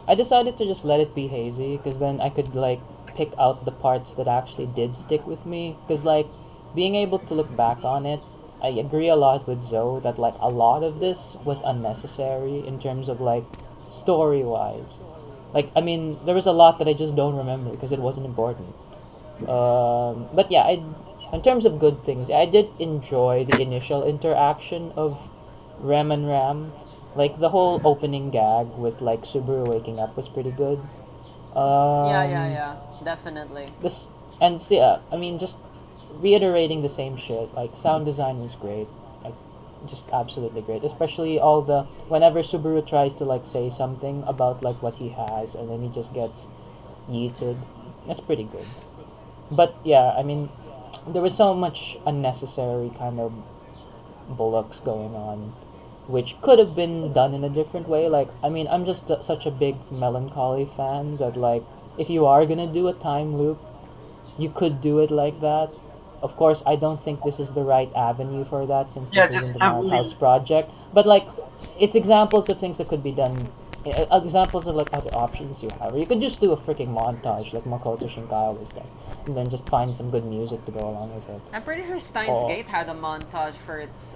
I decided to just let it be hazy because then I could like pick out the parts that actually did stick with me. Because like being able to look back on it, I agree a lot with Zoe that like a lot of this was unnecessary in terms of like story wise. Like I mean, there was a lot that I just don't remember because it wasn't important. But yeah, in terms of good things, I did enjoy the initial interaction of Ram and Ram. Like the whole opening gag with like Subaru waking up was pretty good. Yeah, yeah, Um, yeah, definitely. this and see, I mean, just reiterating the same shit. Like sound design was great, like just absolutely great. Especially all the whenever Subaru tries to like say something about like what he has, and then he just gets yeeted. That's pretty good. But yeah, I mean, there was so much unnecessary kind of bullocks going on, which could have been done in a different way. Like, I mean, I'm just such a big melancholy fan that like, if you are gonna do a time loop, you could do it like that. Of course, I don't think this is the right avenue for that since yeah, this just isn't a Madhouse heavily. project. But like, it's examples of things that could be done. Examples of like other options you have. Or you could just do a freaking montage like Makoto Shinkai always does, and then just find some good music to go along with it. I'm pretty sure Steins Or Gate had a montage for its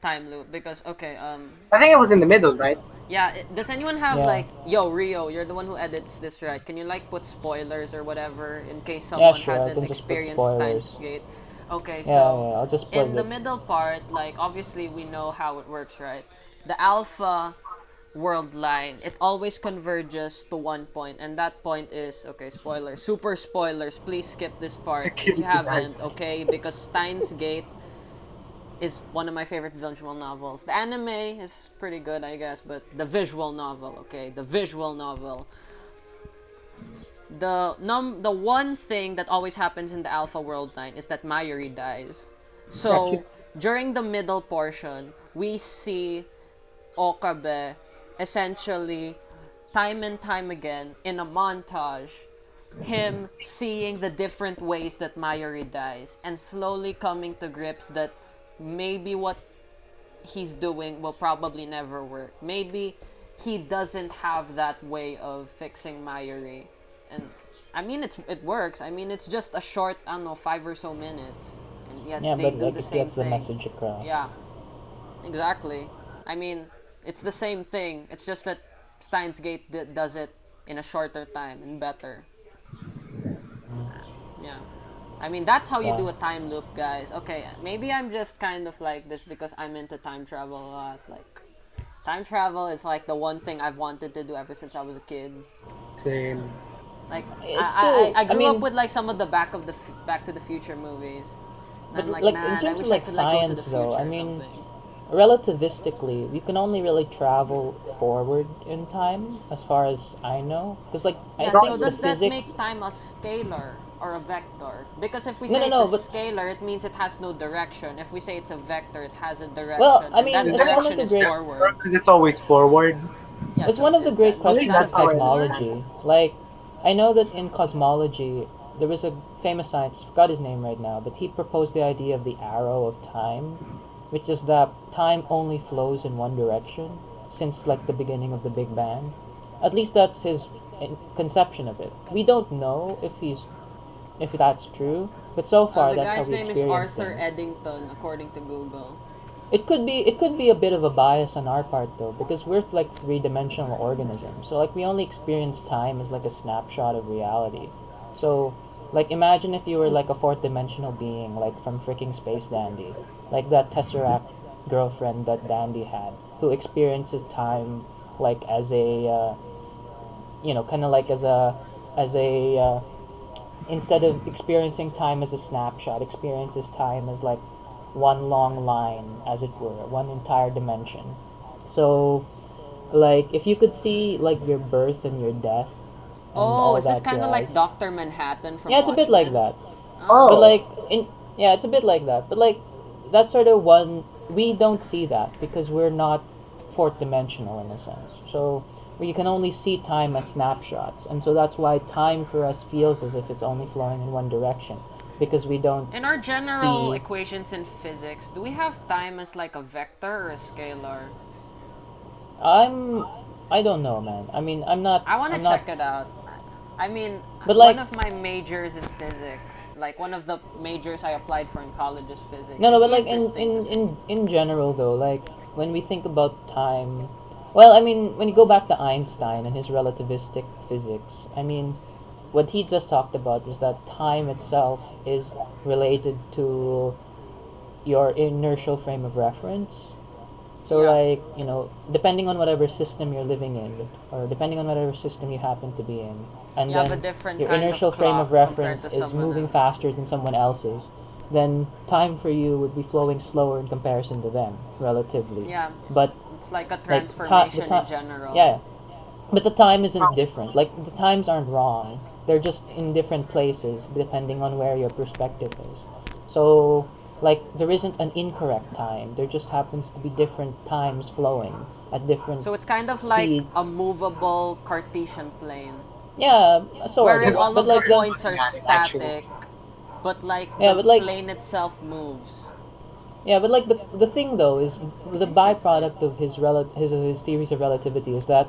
time loop because okay, I think it was in the middle, right? yeah, does anyone have Yeah. like, yo, Rio, you're the one who edits this, right? Can you like put spoilers or whatever in case Yeah, someone sure. I hasn't can just put experienced Steins spoilers. Gate? Okay, Yeah, so yeah. I'll just plug in the it. middle part, like obviously we know how it works, right? The alpha world line, it always converges to one point, and that point is okay, spoilers, super spoilers. Please skip this part if you Kiss haven't, bags. okay? Because Steins Gate is one of my favorite visual novels. The anime is pretty good, I guess, but the visual novel, okay, the visual novel. The one thing that always happens in the Alpha World Line is that Mayuri dies. So during the middle portion, we see Okabe essentially time and time again in a montage him seeing the different ways that Mayuri dies and slowly coming to grips that maybe what he's doing will probably never work. Maybe he doesn't have that way of fixing Mayuri. And I mean it works. I mean it's just a short, I don't know, 5 or so minutes. And yet Yeah, they but do like the it same gets the thing. message across. Yeah, exactly. I mean, it's the same thing. It's just that Steins Gate does it in a shorter time and better. Yeah. I mean, that's how you Yeah. do a time loop, guys. Okay, maybe I'm just kind of like this because I'm into time travel a lot. Like, time travel is like the one thing I've wanted to do ever since I was a kid. Same. Like, It's still. I I grew up mean, with like some of the Back to the Future movies. And but I'm like, like in man, I terms of wish I like could like go to the science, though, I future or mean, something. relativistically, we can only really travel forward in time, as far as I know. Because like I Yeah, so think the does that physics. make time a scalar or a vector? Because if we No, say no, it's a no. But scalar, it means it has no direction. If we say it's a vector, it has a well, direction, I and mean, that Is it's that one of direction the is great. forward. because it's always forward? Yeah, It's so one of the great At least questions that's a of that's how I vector. understand it. cosmology. Like, I know that in cosmology, there was a famous scientist, forgot his name right now, but he proposed the idea of the arrow of time, which is that time only flows in one direction since like the beginning of the Big Bang. At least that's his conception of it. We don't know if that's true, but so far The that's how guy's we name is experience Arthur things. Eddington, according to Google. It could be a bit of a bias on our part though, because we're like three-dimensional organisms. So like we only experience time as like a snapshot of reality. So like imagine if you were like a fourth-dimensional being, like from freaking Space Dandy, like that Tesseract girlfriend that Dandy had, who experiences time like as a kind of like as a instead of experiencing time as a snapshot, experiences time as like one long line, as it were, one entire dimension. So, like, if you could see like your birth and your death and Oh, all is this that kind of like jazz, Doctor Manhattan from yeah, it's a bit like Watchmen? that. But Oh, Oh, like in yeah, it's a bit like that. But like that's sort of one we don't see that because we're not fourth dimensional in a sense. So we can only see time as snapshots, and so that's why time for us feels as if it's only flowing in one direction because we don't in our general see. equations in physics, do we have time as like a vector or a scalar? I'm I don't know, man. I mean, I'm not I want I'm to not check it out. I mean, but one like of my majors is physics. Like one of the majors I applied for in college is physics. no, no, It'd but be like in interesting to in see. in in general though, like when we think about time, well, I mean, when you go back to Einstein and his relativistic physics, I mean, what he just talked about was that time itself is related to your inertial frame of reference. So Yeah, like, depending on whatever system you're living in or depending on whatever system you happen to be in, and you have a then different your kind of inertial frame of clock compared reference to is someone moving else. faster than someone else's, then time for you would be flowing slower in comparison to them, relatively. Yeah, But it's like a like the transformation in time, general. yeah, but the time isn't different. Like the times aren't wrong. They're just in different places depending on where your perspective is. So like there isn't an incorrect time. There just happens to be different times flowing at different So it's kind of like speed. a movable Cartesian plane, Yeah, sort wherein it's of. all But of the like very the points looking are at it actually. static, but like yeah, the but like plane itself moves. yeah, but like the thing though is the Interesting. byproduct of his theories of relativity is that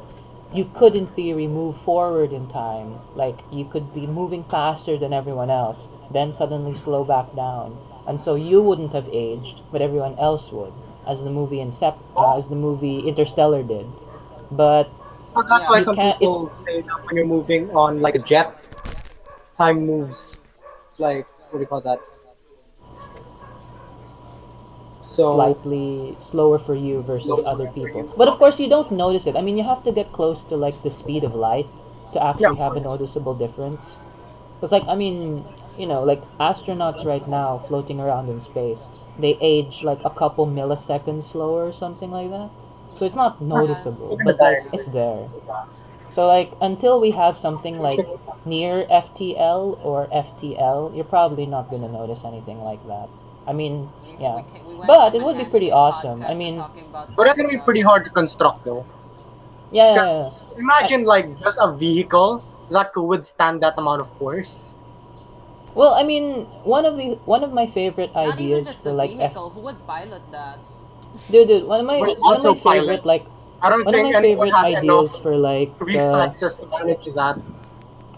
you could in theory move forward in time. Like you could be moving faster than everyone else, then suddenly slow back down. And so you wouldn't have aged, but everyone else would. Oh, as the movie Interstellar did. But well, that's why Yeah. you some can't. It people say that when you're moving on like a jet, time moves like what do you call that? So slightly slower for you versus other slower for people. you. But of Okay. course, you don't notice it. I mean, you have to get close to like the speed of light to Yeah, actually of have a course. noticeable difference. Because, like, I mean, like astronauts right now floating around in space, they age like a couple milliseconds slower or something like that. So it's not Yeah. noticeable, Even the but like diary. it's there. So like until we have something It's like a- near FTL or FTL, you're probably not gonna notice anything like that. I mean, yeah, We went but from it an would be pretty anime awesome. I podcast to mean, talking about But it's time gonna be pretty travel. hard to construct though. yeah, yeah, yeah. Because I, imagine like just a vehicle that could withstand that amount of force. well, I mean, one of my favorite Not even ideas just for the like vehicle. Who would pilot that? dude, With one of my autopilot. favorite like I don't one of think my anyone favorite has enough ideas for like reflexes to manage that.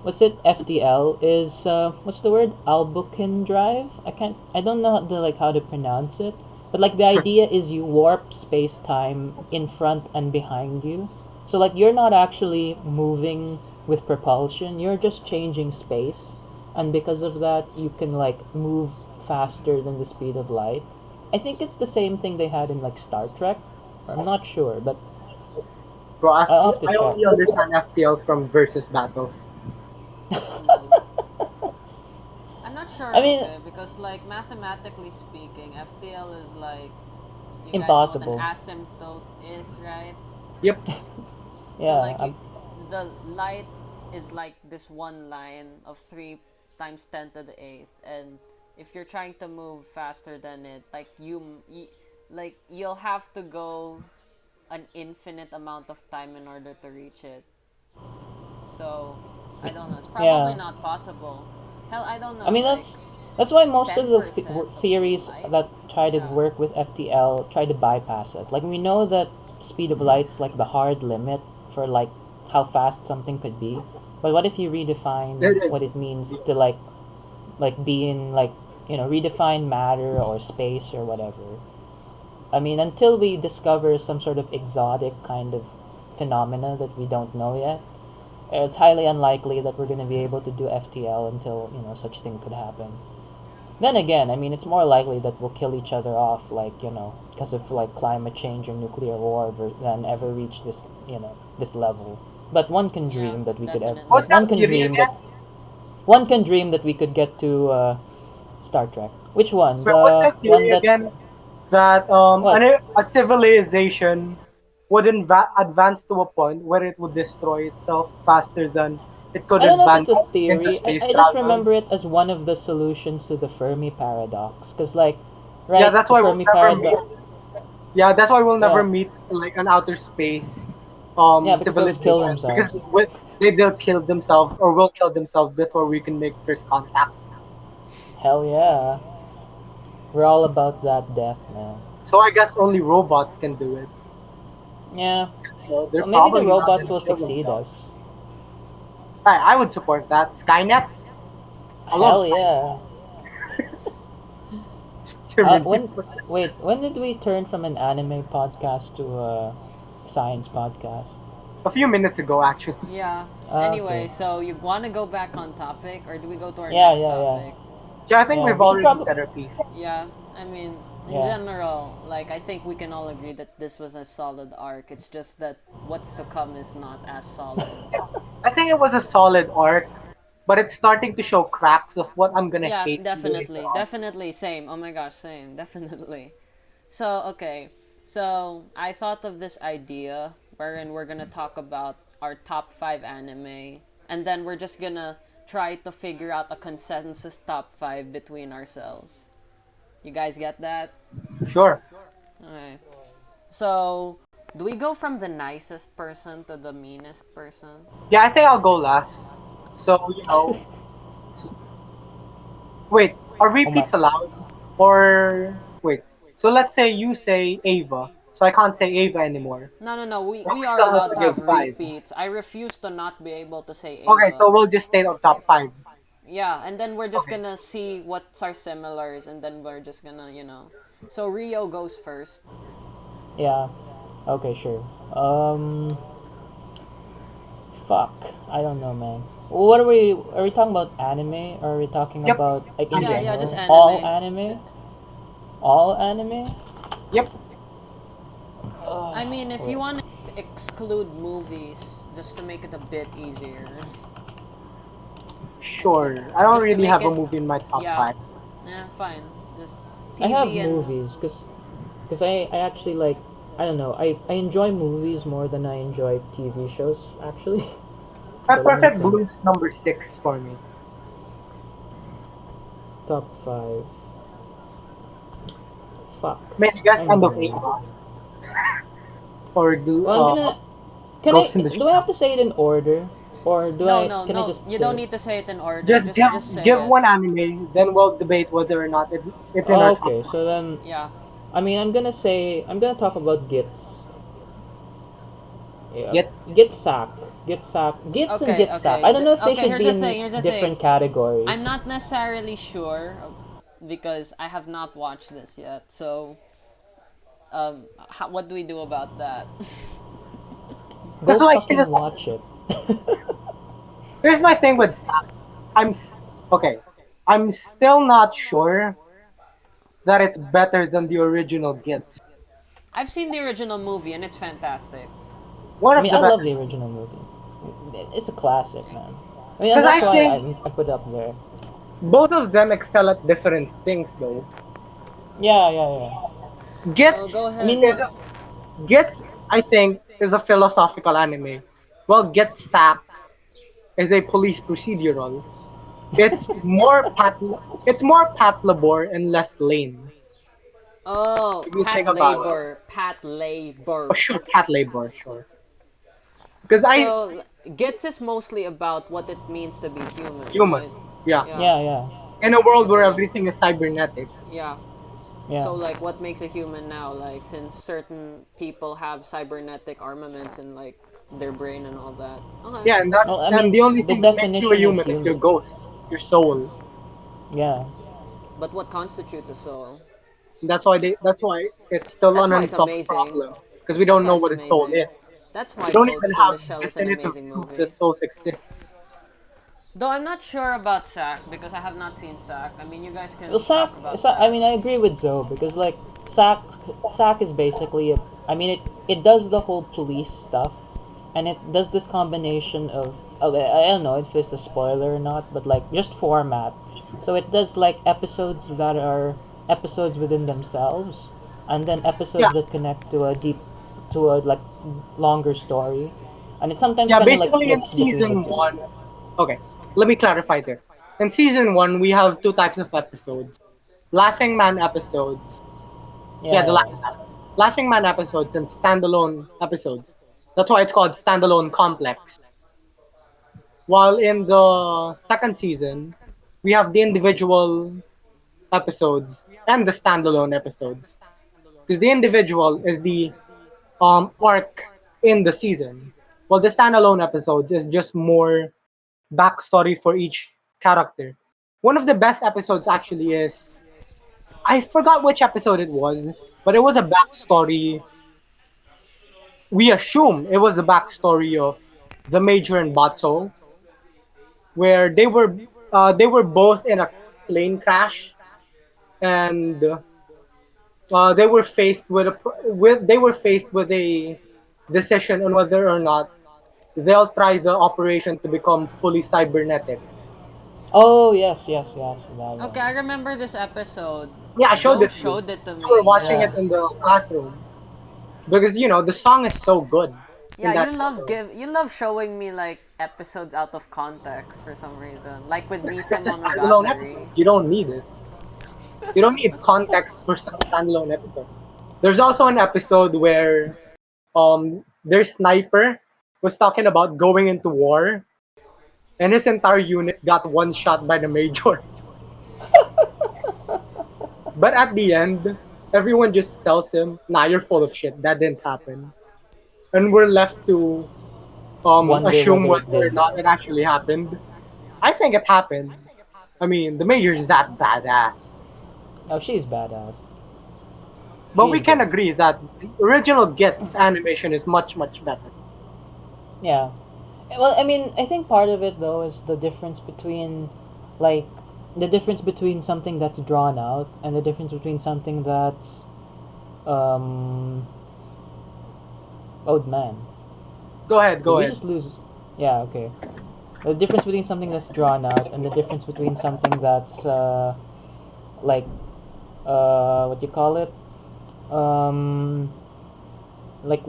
what's it FTL is what's the word Albuquerque drive. I don't know how to pronounce it, but like the idea is you warp space time in front and behind you, so like you're not actually moving with propulsion, you're just changing space, and because of that you can like move faster than the speed of light. I think it's the same thing they had in like Star Trek. I'm not sure, but Bro, I'll have to I check. only understand FPL from versus battles. Mm. I'm not I sure, mean, okay, because like mathematically speaking, FTL is like you guys know what an impossible. asymptote is, right? Yep. So Yeah, like the light is like this one line of 3 times 10 to the eighth, and if you're trying to move faster than it, like like you'll have to go an infinite amount of time in order to reach it. So I don't know. It's probably yeah. not possible. Hell, I don't I know. mean Like that's why most of the 10% of theories light. that try to Yeah. work with FTL try to bypass it. Like we know that speed of light's like the hard limit for like how fast something could be. But what if you redefine It is. what it means to like be in like redefine matter or space or whatever? I mean, until we discover some sort of exotic kind of phenomena that we don't know yet, it's highly unlikely that we're going to be able to do FTL until such thing could happen. Then again, I mean, it's more likely that we'll kill each other off, like because of like climate change or nuclear war, than ever reach this level. But one can Yeah, dream that we could ever definitely. What's like that theory again? one can dream that we could get to Star Trek. Which one? Wait, what's The that one theory that again? That what? a civilization would advance to a point where it would destroy itself faster than it could I don't know if it's advance a into theory. space I just travel. remember it as one of the solutions to the Fermi paradox. Cause like, Yeah, right, that's the why we'll Fermi never meet. paradox. Yeah, that's why we'll never Yeah, meet like an outer space yeah, because they'll kill civilization because themselves. they'll kill themselves or will kill themselves before we can make first contact. Hell yeah, we're all about that death, man. So I guess only robots can do it. Yeah, So they're well, maybe the probably not robots gonna will kill succeed themselves. us. I would support that. Skynet. I love Hell yeah. When Terminator. wait, when did we turn from an anime podcast to a science podcast? A few minutes ago, actually. Yeah. Okay. Anyway, so you want to go back on topic, or do we go to our Yeah, next yeah, yeah, topic? Yeah, I think yeah. we've We should already probably. said our piece. Yeah. I mean, in Yeah. general, like I think we can all agree that this was a solid arc. It's just that what's to come is not as solid. I think it was a solid arc, but it's starting to show cracks of what I'm gonna Yeah, hate later definitely. on. Definitely same. Oh my gosh, same. Definitely. So, okay. So, I thought of this idea wherein we're going to talk about our top 5 anime, and then we're just going to try to figure out a consensus top 5 between ourselves. You guys get that? Sure. Okay. So, do we go from the nicest person to the meanest person? Yeah, I think I'll go last. So, wait, are Oh my. repeats allowed? Or, wait, so let's say you say Ava, so I can't say Ava anymore. No, no, no. We, But we we are still have allowed to to give have five. repeats. I refuse to not be able to say Okay, Ava. so we'll just stay on top five. Yeah, and then we're just Okay. gonna see what's our similars, and then we're just gonna. So Rio goes first. Yeah. Okay, sure. Fuck. I don't know, man. What are we? Are we talking about anime? Or are we talking Yep. about like in Yeah, Anime. yeah, just general? All anime. anime? All anime? Yep. I mean, if you Wait. want to exclude movies, just to make it a bit easier, Sure. I don't just to really make have a it, movie in my top yeah, five. yeah, fine. Just I have TV and movies because I actually like I don't know I enjoy movies more than I enjoy TV shows actually. My So let me perfect think. blue's number six for me. Top five. Fuck. I mean, I guess I don't End of know. Ava or Well, I'm gonna. Can I? Ghost in the Do I have Shell. to say it in order, or do no, I? no, Can I no. just You say don't it? need to say it in order. Just give Just say give it. one anime, then we'll debate whether or not it's in our top Okay, five. so then Yeah. I mean I'm gonna talk about Gits. Yeah, Yet, Gitsak, Gits and Okay, Gitsak. okay, I don't know if they okay. should Here's be the in thing. Here's the thing. different categories. I'm not necessarily sure because I have not watched this yet. So, what do we do about that? Go because like fucking watch it. here's my thing with Sam. Okay. I'm still not sure that it's better than the original Git. I've seen the original movie and it's fantastic. One I of mean, the I best. love the original movie. It's a classic, man. I mean, and Because I that's why think I put it up there. both of them excel at different things, though. Yeah, yeah, yeah. So Gits go I ahead. mean, Gits, I think, is a philosophical anime. Well, Get Sack is a police procedural. It's more it's more Pat Labor and less Lane. Oh, If you think about it. Pat Oh, Labor. sure, Okay. Pat Labor, sure. Because I So gets is mostly about what it means to be human, human, right? yeah. Yeah. yeah, yeah, In a world where Okay. everything is cybernetic. Yeah. yeah. So like what makes a human now? Like since certain people have cybernetic armaments in like their brain and all that. Okay. Yeah, and Well, that's I and mean, the only the thing that makes you a definition of human is your human. ghost, your soul. Yeah, But what constitutes a soul? That's why it's still That's an why it's unsolved amazing. problem because we That's don't why know it's what a soul amazing. is. That's We why don't even Ghost in the have Shell is an definitive amazing proof movie. that souls exist. Though I'm not sure about Sack because I have not seen Sack. I mean, you guys well, can talk about I that. mean, I agree with Zoe because like Sack, Sack is basically a. I mean, it does the whole police stuff, and it does this combination of. Okay, I don't know if it's a spoiler or not, but like just format. So it does like episodes that are episodes within themselves, and then Yeah, episodes that connect to a deep, to a like longer story, and it sometimes yeah. kind of like Basically, in flips between the season two. one, okay. Let me clarify this. In season one, we have two types of episodes: Laughing Man episodes. Yeah, Yeah, the yeah. Laughing Man episodes and standalone episodes. That's why it's called standalone complex. While in the second season, we have the individual episodes and the standalone episodes. Because the individual is the arc in the season, while the standalone episodes is just more backstory for each character. One of the best episodes actually is I forgot which episode it was, but it was a backstory. We assume it was the backstory of the Major and Bato, where they were both in a plane crash and they were faced with a decision on whether or not they'll try the operation to become fully cybernetic. Oh yes, yes, yes, that Okay, one. I remember this episode. Yeah, I showed Zoe it to you. showed it to You were me. watching Yeah. it Yeah. in the classroom because the song is so good in Yeah, that show. you love showing me like episodes out of context for some reason. Like with Misa It's a standalone Monogatari. episode. You don't need it. You don't need context for some standalone episodes. There's also an episode where their sniper was talking about going into war and his entire unit got one shot by the major. But at the end, everyone just tells him, "Nah, you're full of shit. That didn't happen." And we're left to Wonder assume whether it whether or did. not it actually happened. I think it happened. I mean, the major's that badass. Oh, she's badass. But we She's can good. agree that the original Gits animation is much, much better. Yeah. Well, I mean, I think part of it though is like, the difference between something that's drawn out and the difference between something that's, um, oh man, Go ahead, did go we ahead. just lose? Yeah, okay. The difference between something that's drawn out and the difference between something that's, like, what you call it? Um, like,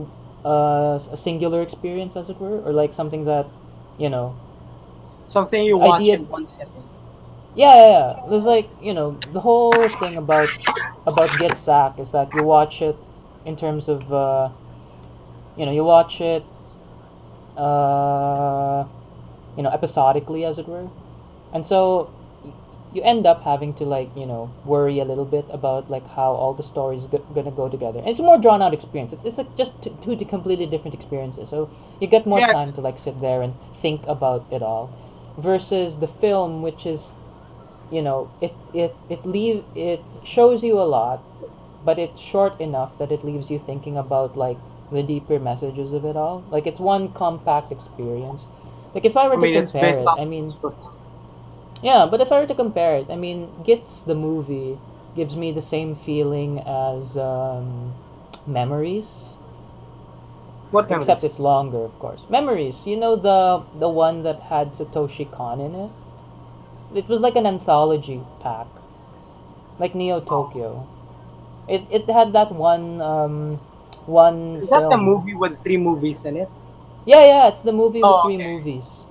a singular experience, as it were, or like something that, you know, Something you the watch idea. in one sitting. Yeah, yeah, yeah. There's like, the whole thing about Get Sack is that you watch it in terms of, you watch it, uh, episodically, as it were, and so you end up having to, like, worry a little bit about like how all the stories gonna go together. And it's a more drawn out experience. It's like just two completely different experiences. So you get more Yes, time to like sit there and think about it all, versus the film, which is, it shows you a lot, but it's short enough that it leaves you thinking about like the deeper messages of it all. Like it's one compact experience. Like if I were I to mean it's compare based it, off I of mean, books. yeah, but if I were to compare it, I mean, Gits the movie gives me the same feeling as, Memories, What except memories? it's longer, of course. Memories, the one that had Satoshi Kon in it. It was like an anthology pack, like Neo Oh. Tokyo. It had that one Is that the film. movie with three movies in it? Yeah, yeah, it's the movie with Oh, three okay. movies.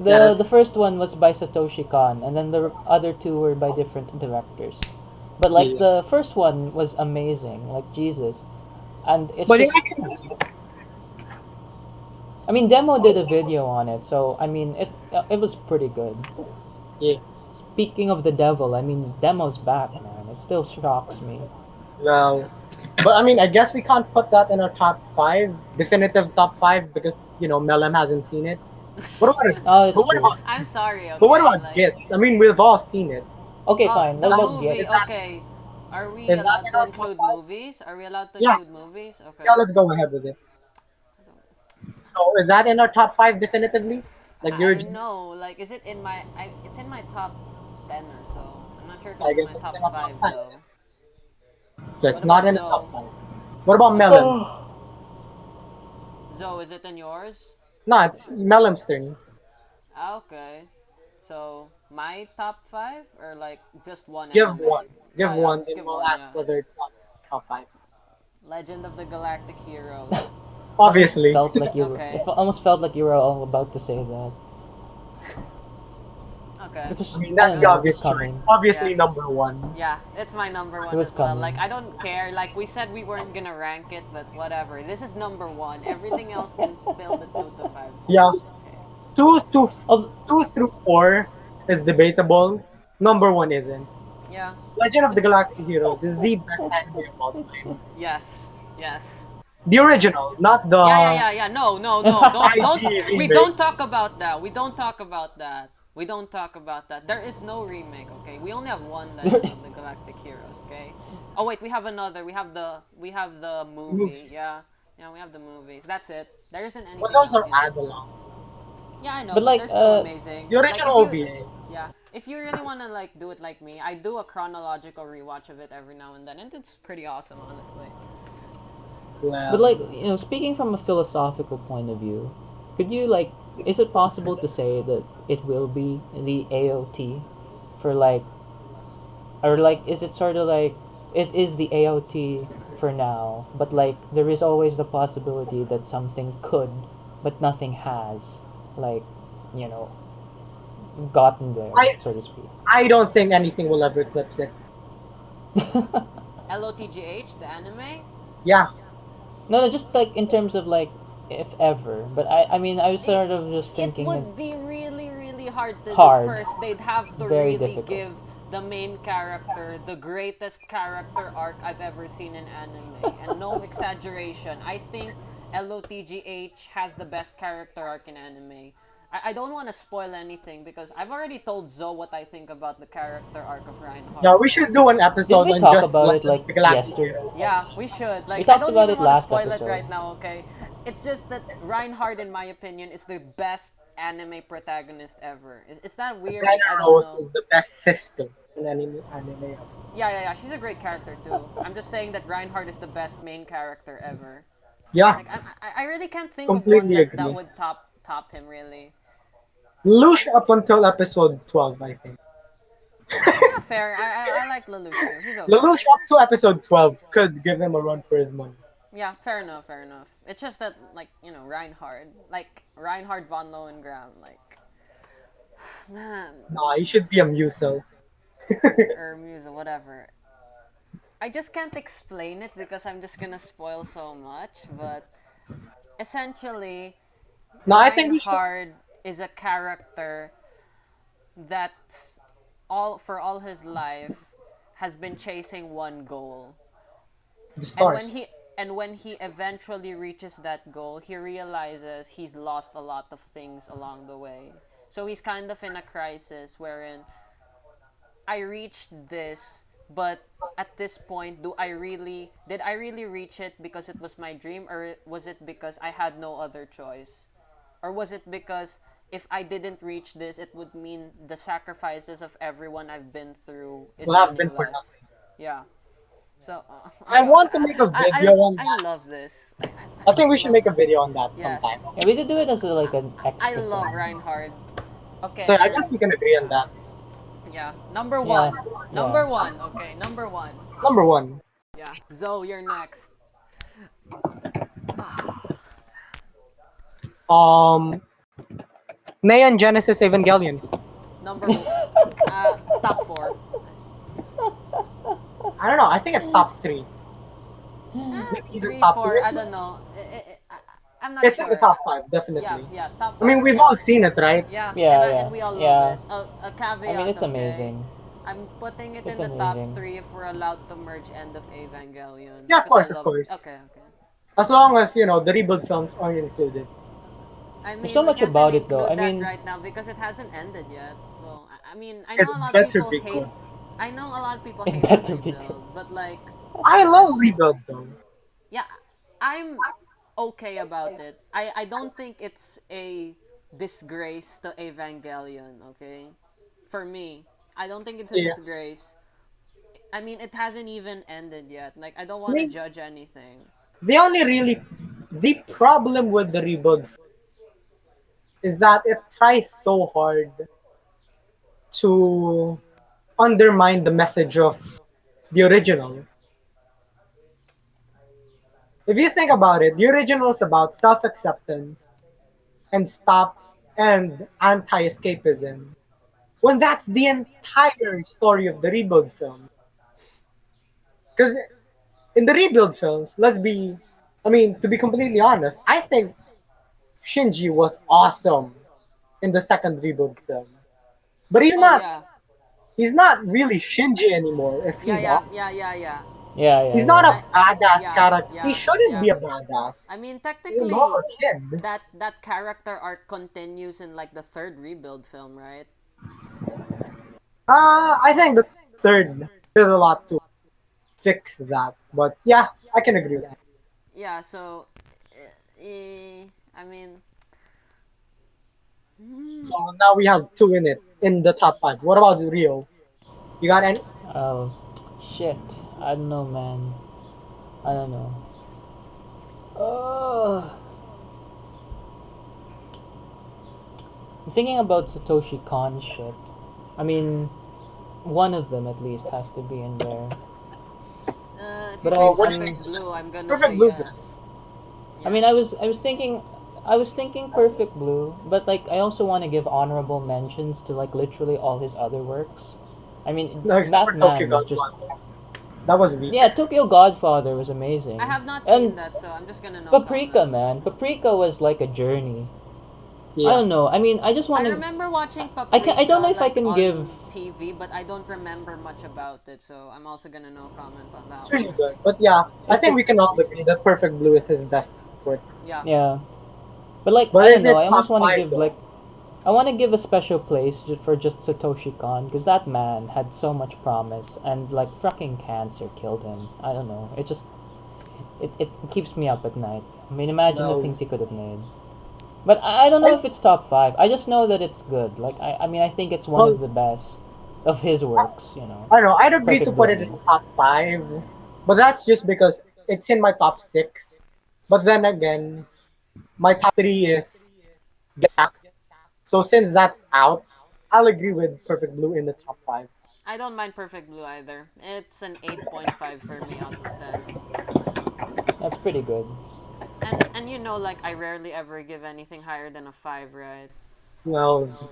Yeah, The that's the first one was by Satoshi Kon, and then the other two were by different directors. But yeah, like yeah. the first one was amazing, like Jesus, and it's But yeah, just. I can. I mean, Demo did a video on it, so I mean, it was pretty good. Yeah. Speaking of the devil, I mean, Demo's back, man. It still shocks me. Well, but I mean, I guess we can't put that in our top five, definitive top five, because Melem hasn't seen it. What about? Oh, But it's what true. about? I'm sorry, But what okay? about Like, Gits? I mean, we've all seen it. Okay, oh, fine. the What That, about movie, is Gits? that okay. Are we is that allowed in to our top include five? movies? Are we allowed to Yeah, include movies? yeah. Okay. Let's go ahead with it. So is that in our top five definitively? Like the I don't original? know. Like, is it in my? It's in my top 10 or so. I'm not sure if So I it's in guess my it's top in our top five five. though. So What it's not about in the top Zoe? five. What about Melon? Zoe, is it in yours? No, it's Melon's turn. Ah, okay. So my top five or like just one Give anime? one. Give Oh yeah, one, let's then give we'll one. ask Yeah. whether it's not top five. Legend of the Galactic Heroes. almost Obviously. felt like you were. It Okay. almost felt like you were all about to say that. Okay. It I was. mean, I that's don't the know. It was obvious choice. coming. Obviously, Yes. number one. Yeah, it's my number It one was as well. coming. Like, I don't care. Like, we said we weren't gonna rank it, but whatever. This is number one. Everything else can fill the 2 to 5 Yeah, spots. Okay. two to Of. two through four is debatable. Number one isn't. Yeah. Legend of the Galactic Heroes is the best anime of all time. Yes. Yes. The original, not Yeah, yeah, the yeah, yeah. No, no, no. Don't. IG We remake. don't talk about that. We don't talk about that. We don't talk about that. There is no remake. Okay. We only have one There Legend of is. the Galactic Heroes. Okay. Oh wait, we have another. We have the movie. Movies. Yeah. Yeah, we have the movies. That's it. There isn't But anything those else, are you know. add along. Yeah, I know, But but like, they're still amazing. The Like original if you, OVA. yeah, if you really want to like do it like me, I do a chronological rewatch of it every now and then, and it's pretty awesome, honestly. But Well, like, speaking from a philosophical point of view, could you like, is it possible to say that it will be the AOT for like, or like, is it sort of like it is the AOT for now, but like there is always the possibility that something could, but nothing has, like, you know, gotten there, I so to speak. I don't think anything will ever eclipse it. LOTGH, the anime, Yeah, No, no, just like in terms of like, if ever. But I mean, I was it, sort of just it thinking that would be really, really hard to do hard, first. They'd have to very really difficult. give the main character the greatest character arc I've ever seen in anime. And no exaggeration. I think LOTGH has the best character arc in anime. I don't want to spoil anything because I've already told Zoe what I think about the character arc of Yeah, Reinhardt. we should do an Did episode we on talk just about it Legend like of the Galactic yesterday? Heroes. Yeah, we should. We Like, I talked don't about even it want to last spoil it episode. right now, okay? It's just that Reinhardt, in my opinion, is the best anime protagonist ever. Is that weird? I don't Rose know. is the best sister in anime. Yeah. She's a great character too. I'm just saying that Reinhardt is the best main character ever. Yeah, Like, I really can't think of one completely that agree. would top him really. Lelouch up until episode 12, I think. Yeah, fair. I like Lelouch too. He's okay. Lelouch up to episode 12 could give him a run for his money. Yeah, fair enough, fair enough. It's just that, like, Reinhard. Like, Reinhard von Lohengram. Like, man. Nah, he should be a Muso. Or Musa, whatever. I just can't explain it because I'm just gonna spoil so much, but essentially, Nah, I think we should. Reinhard is a character that's all his life has been chasing one goal. The And when stars. he eventually reaches that goal, he realizes he's lost a lot of things along the way. So he's kind of in a crisis wherein I reached this, but at this point, did I really reach it because it was my dream, or was it because I had no other choice? Or was it because if I didn't reach this, it would mean the sacrifices of everyone I've been through is Will have been for meaningless? nothing. Yeah. So, oh I gosh, want to make a video on I that. love this. I I think we just should love. make a video on that Yes, sometime. Yeah, we could do it as like an I extra love thing. Reinhard. Okay, So I and guess we can agree on that. yeah, number Yeah, one, yeah. number one. Okay, number one. Number one. Yeah, Zoe, you're next. Um, Neon Genesis Evangelion. Top four. I don't know. I think it's top three. Maybe even Three, top two four. as I well. don't know. I'm not It's in the sure. top five, Yeah, definitely. yeah, top I mean, five. we've Yeah, all seen it, right? yeah, Yeah, and yeah, we all love yeah. it. A I mean, caveat, it's okay. amazing. I'm putting it It's in the top amazing. three if we're allowed to merge End of Evangelion Yeah, because I of love. course. Okay, okay. As long as the rebuild films aren't included. I There's mean, so we much can't about really it though. I include that mean, right now because it hasn't ended yet. So I mean, I It know a lot of better people be hate. good. I know a lot of people it hate the better be good. rebuild, but like, I love as rebuild though. yeah, I'm okay about it. I don't think it's a disgrace to Evangelion, okay? For me, I don't think it's a Yeah. disgrace. I mean, it hasn't even ended yet. Like, I don't I want to mean, judge anything. the only really the problem with the rebuild is that it tries so hard to undermine the message of the original. If you think about it, the original is about self-acceptance and stop and anti-escapism. When that's the entire story of the rebuild film. Because in the rebuild films, to be completely honest, I think Shinji was awesome in the second rebuild film. But Oh yeah, he's not really Shinji anymore if yeah, he's yeah, awesome. yeah, yeah, yeah. Yeah, yeah, He's not yeah. a I badass yeah, character. He yeah, shouldn't yeah. be a badass. I mean, He's a normal technically, kid. that character arc continues in like the third rebuild film, right? I think the third there's a lot to fix that. But yeah, I can agree with that. Yeah. So, I mean, So now we have two in the top five. What about Rio? You got any? Oh, shit. I don't know, man. I don't know. Oh, I'm thinking about Satoshi Kon's shit. I mean, one of them at least has to be in there. if you But say what do you I'm think? Perfect Blue, I'm gonna Perfect say Blue yes. first. I mean, I was thinking Perfect Blue, but like, I also want to give honorable mentions to like literally all his other works. I mean, No, except for that Tokyo man was just Godfather. That was weak. yeah. Tokyo Godfather was amazing, I have not seen and that, so I'm just gonna no Paprika, comment. man. Paprika was like a journey. I Yeah. don't know. I mean, I just I want to. remember watching I can. I don't Paprika know if I like can give. on TV, but I don't remember much about it, so I'm also gonna no comment on that It's one. really good. But yeah, I If think it, we can all agree that Perfect Blue is his best work. Yeah. yeah, but like But I don't is know. it I top almost want to five give like though? I want to give a special place for just Satoshi Kon because that man had so much promise and like fucking cancer killed him. I don't know. It keeps me up at night. I mean, imagine the Well, things he could have made. But I don't know I, if it's top five. I just know that it's good. Like I mean, I think it's one well, of the best of his works. You know, I don't know. I'd agree to Perfect Blue. put I it in mean, top five, but that's just because it's in my top six. But then again, my top three is Get Sack. So since that's out, I'll agree with Perfect Blue in the top five. I don't mind Perfect Blue either. It's an 8.5 for me out of 10. that's pretty good. And you know, like, I rarely ever give anything higher than a 5, right? Well,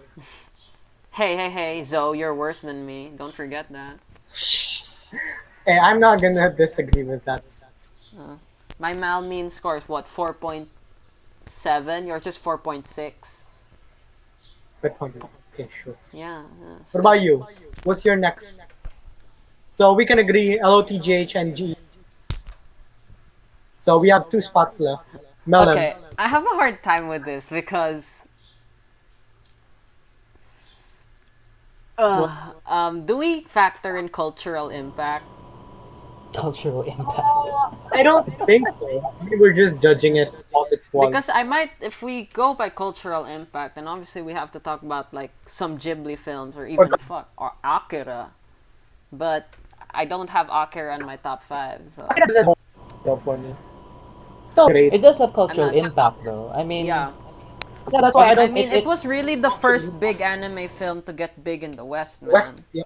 Hey, hey, hey, Zoe, you're worse than me. Don't forget that. hey, I'm not gonna disagree with that. My Mal mean score is what, 4.7? You're just 4.6. Good point. Okay, sure. Yeah, What about still. you? What's your next? So we can agree LOTGH and G. So we have two spots left. Melon. Okay, I have a hard time with this because What? do we factor in cultural impact? Cultural impact. I don't think so. We were just judging it off its Because walls. I might, if we go by cultural impact, then obviously we have to talk about like some Ghibli films or Or even or Akira. But I don't have Akira in my top 5, so though for me. Still great. It does have I'm cultural not. impact though. I mean, Yeah, Yeah, that's why I it I don't it, think mean, it it was really the actually first big anime film to get big in the West, West. man. Yeah.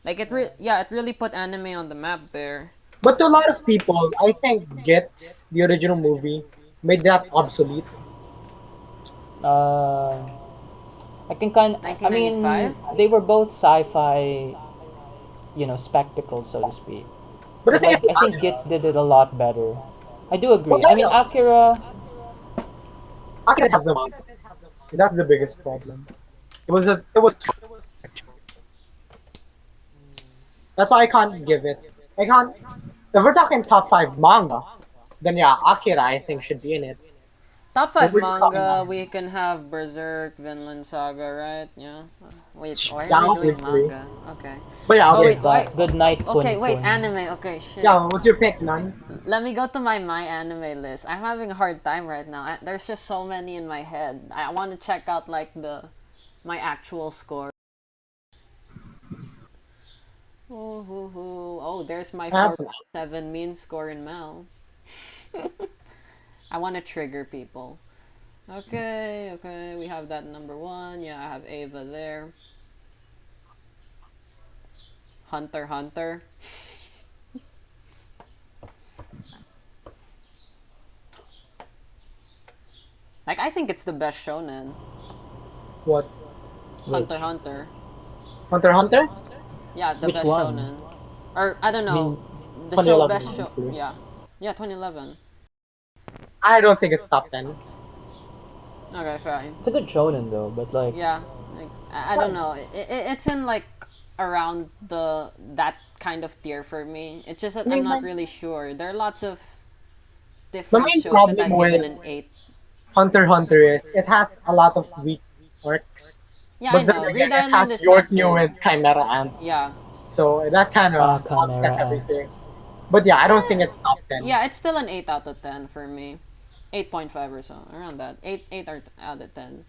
Like it really put anime on the map there. But to a lot of people, I think Get the original movie made that obsolete. uh I can kind. I mean, 1995. they were both sci-fi, spectacles, so to speak. But the But thing like, is, with I think Akira, Gits did it a lot better. I do well, agree. I kind mean, of. Akira. Akira didn't have the manga. That's the biggest problem. It was too. That's why I can't give it. I can't. If we're talking top five manga, then yeah, Akira I think should be in it. Top If 5 we're just talking manga, manga, we can have Berserk, Vinland Saga, right? Yeah. Wait, why are yeah, we doing obviously. manga? Okay. But yeah, Oh okay. wait, Goodbye. why? Good night, Okay, Kun wait, Kun. anime. Okay, shit. Yeah, what's your pick, Nan? Let me go to my anime list. I'm having a hard time right now. There's just so many in my head. I want to check out like the my actual score. Oh, there's my I have some. 4.7 mean score in Mel. I want to trigger people. Okay, okay, we have that number 1. Yeah, I have Ava there. Hunter Hunter. Like I think it's the best shonen. What? Hunter Which Hunter. Hunter x Hunter? Yeah, the which best one? shonen. Or I don't I know. mean, The show 2011, best show. honestly. Yeah. Yeah, 2011. I don't think it's top 10. Okay, fine. it's a good shonen though. But like, Yeah. Like I don't know. It's in like around the that kind of tier for me. It's just I that I'm mean, not really sure. There are lots of the different main shows that problem I've with given an 8. Hunter x Hunter is it has a lot of weak arcs. Yeah, I But then know. again, Grid it Island has is York not New good. and Chimera Ant. Yeah. So that kind of Chimera offsets Ant. everything. But yeah, I don't think Eh, it's top 10. yeah, it's still an 8 out of 10 for me. 8.5 or so, around that. 8 out of 10.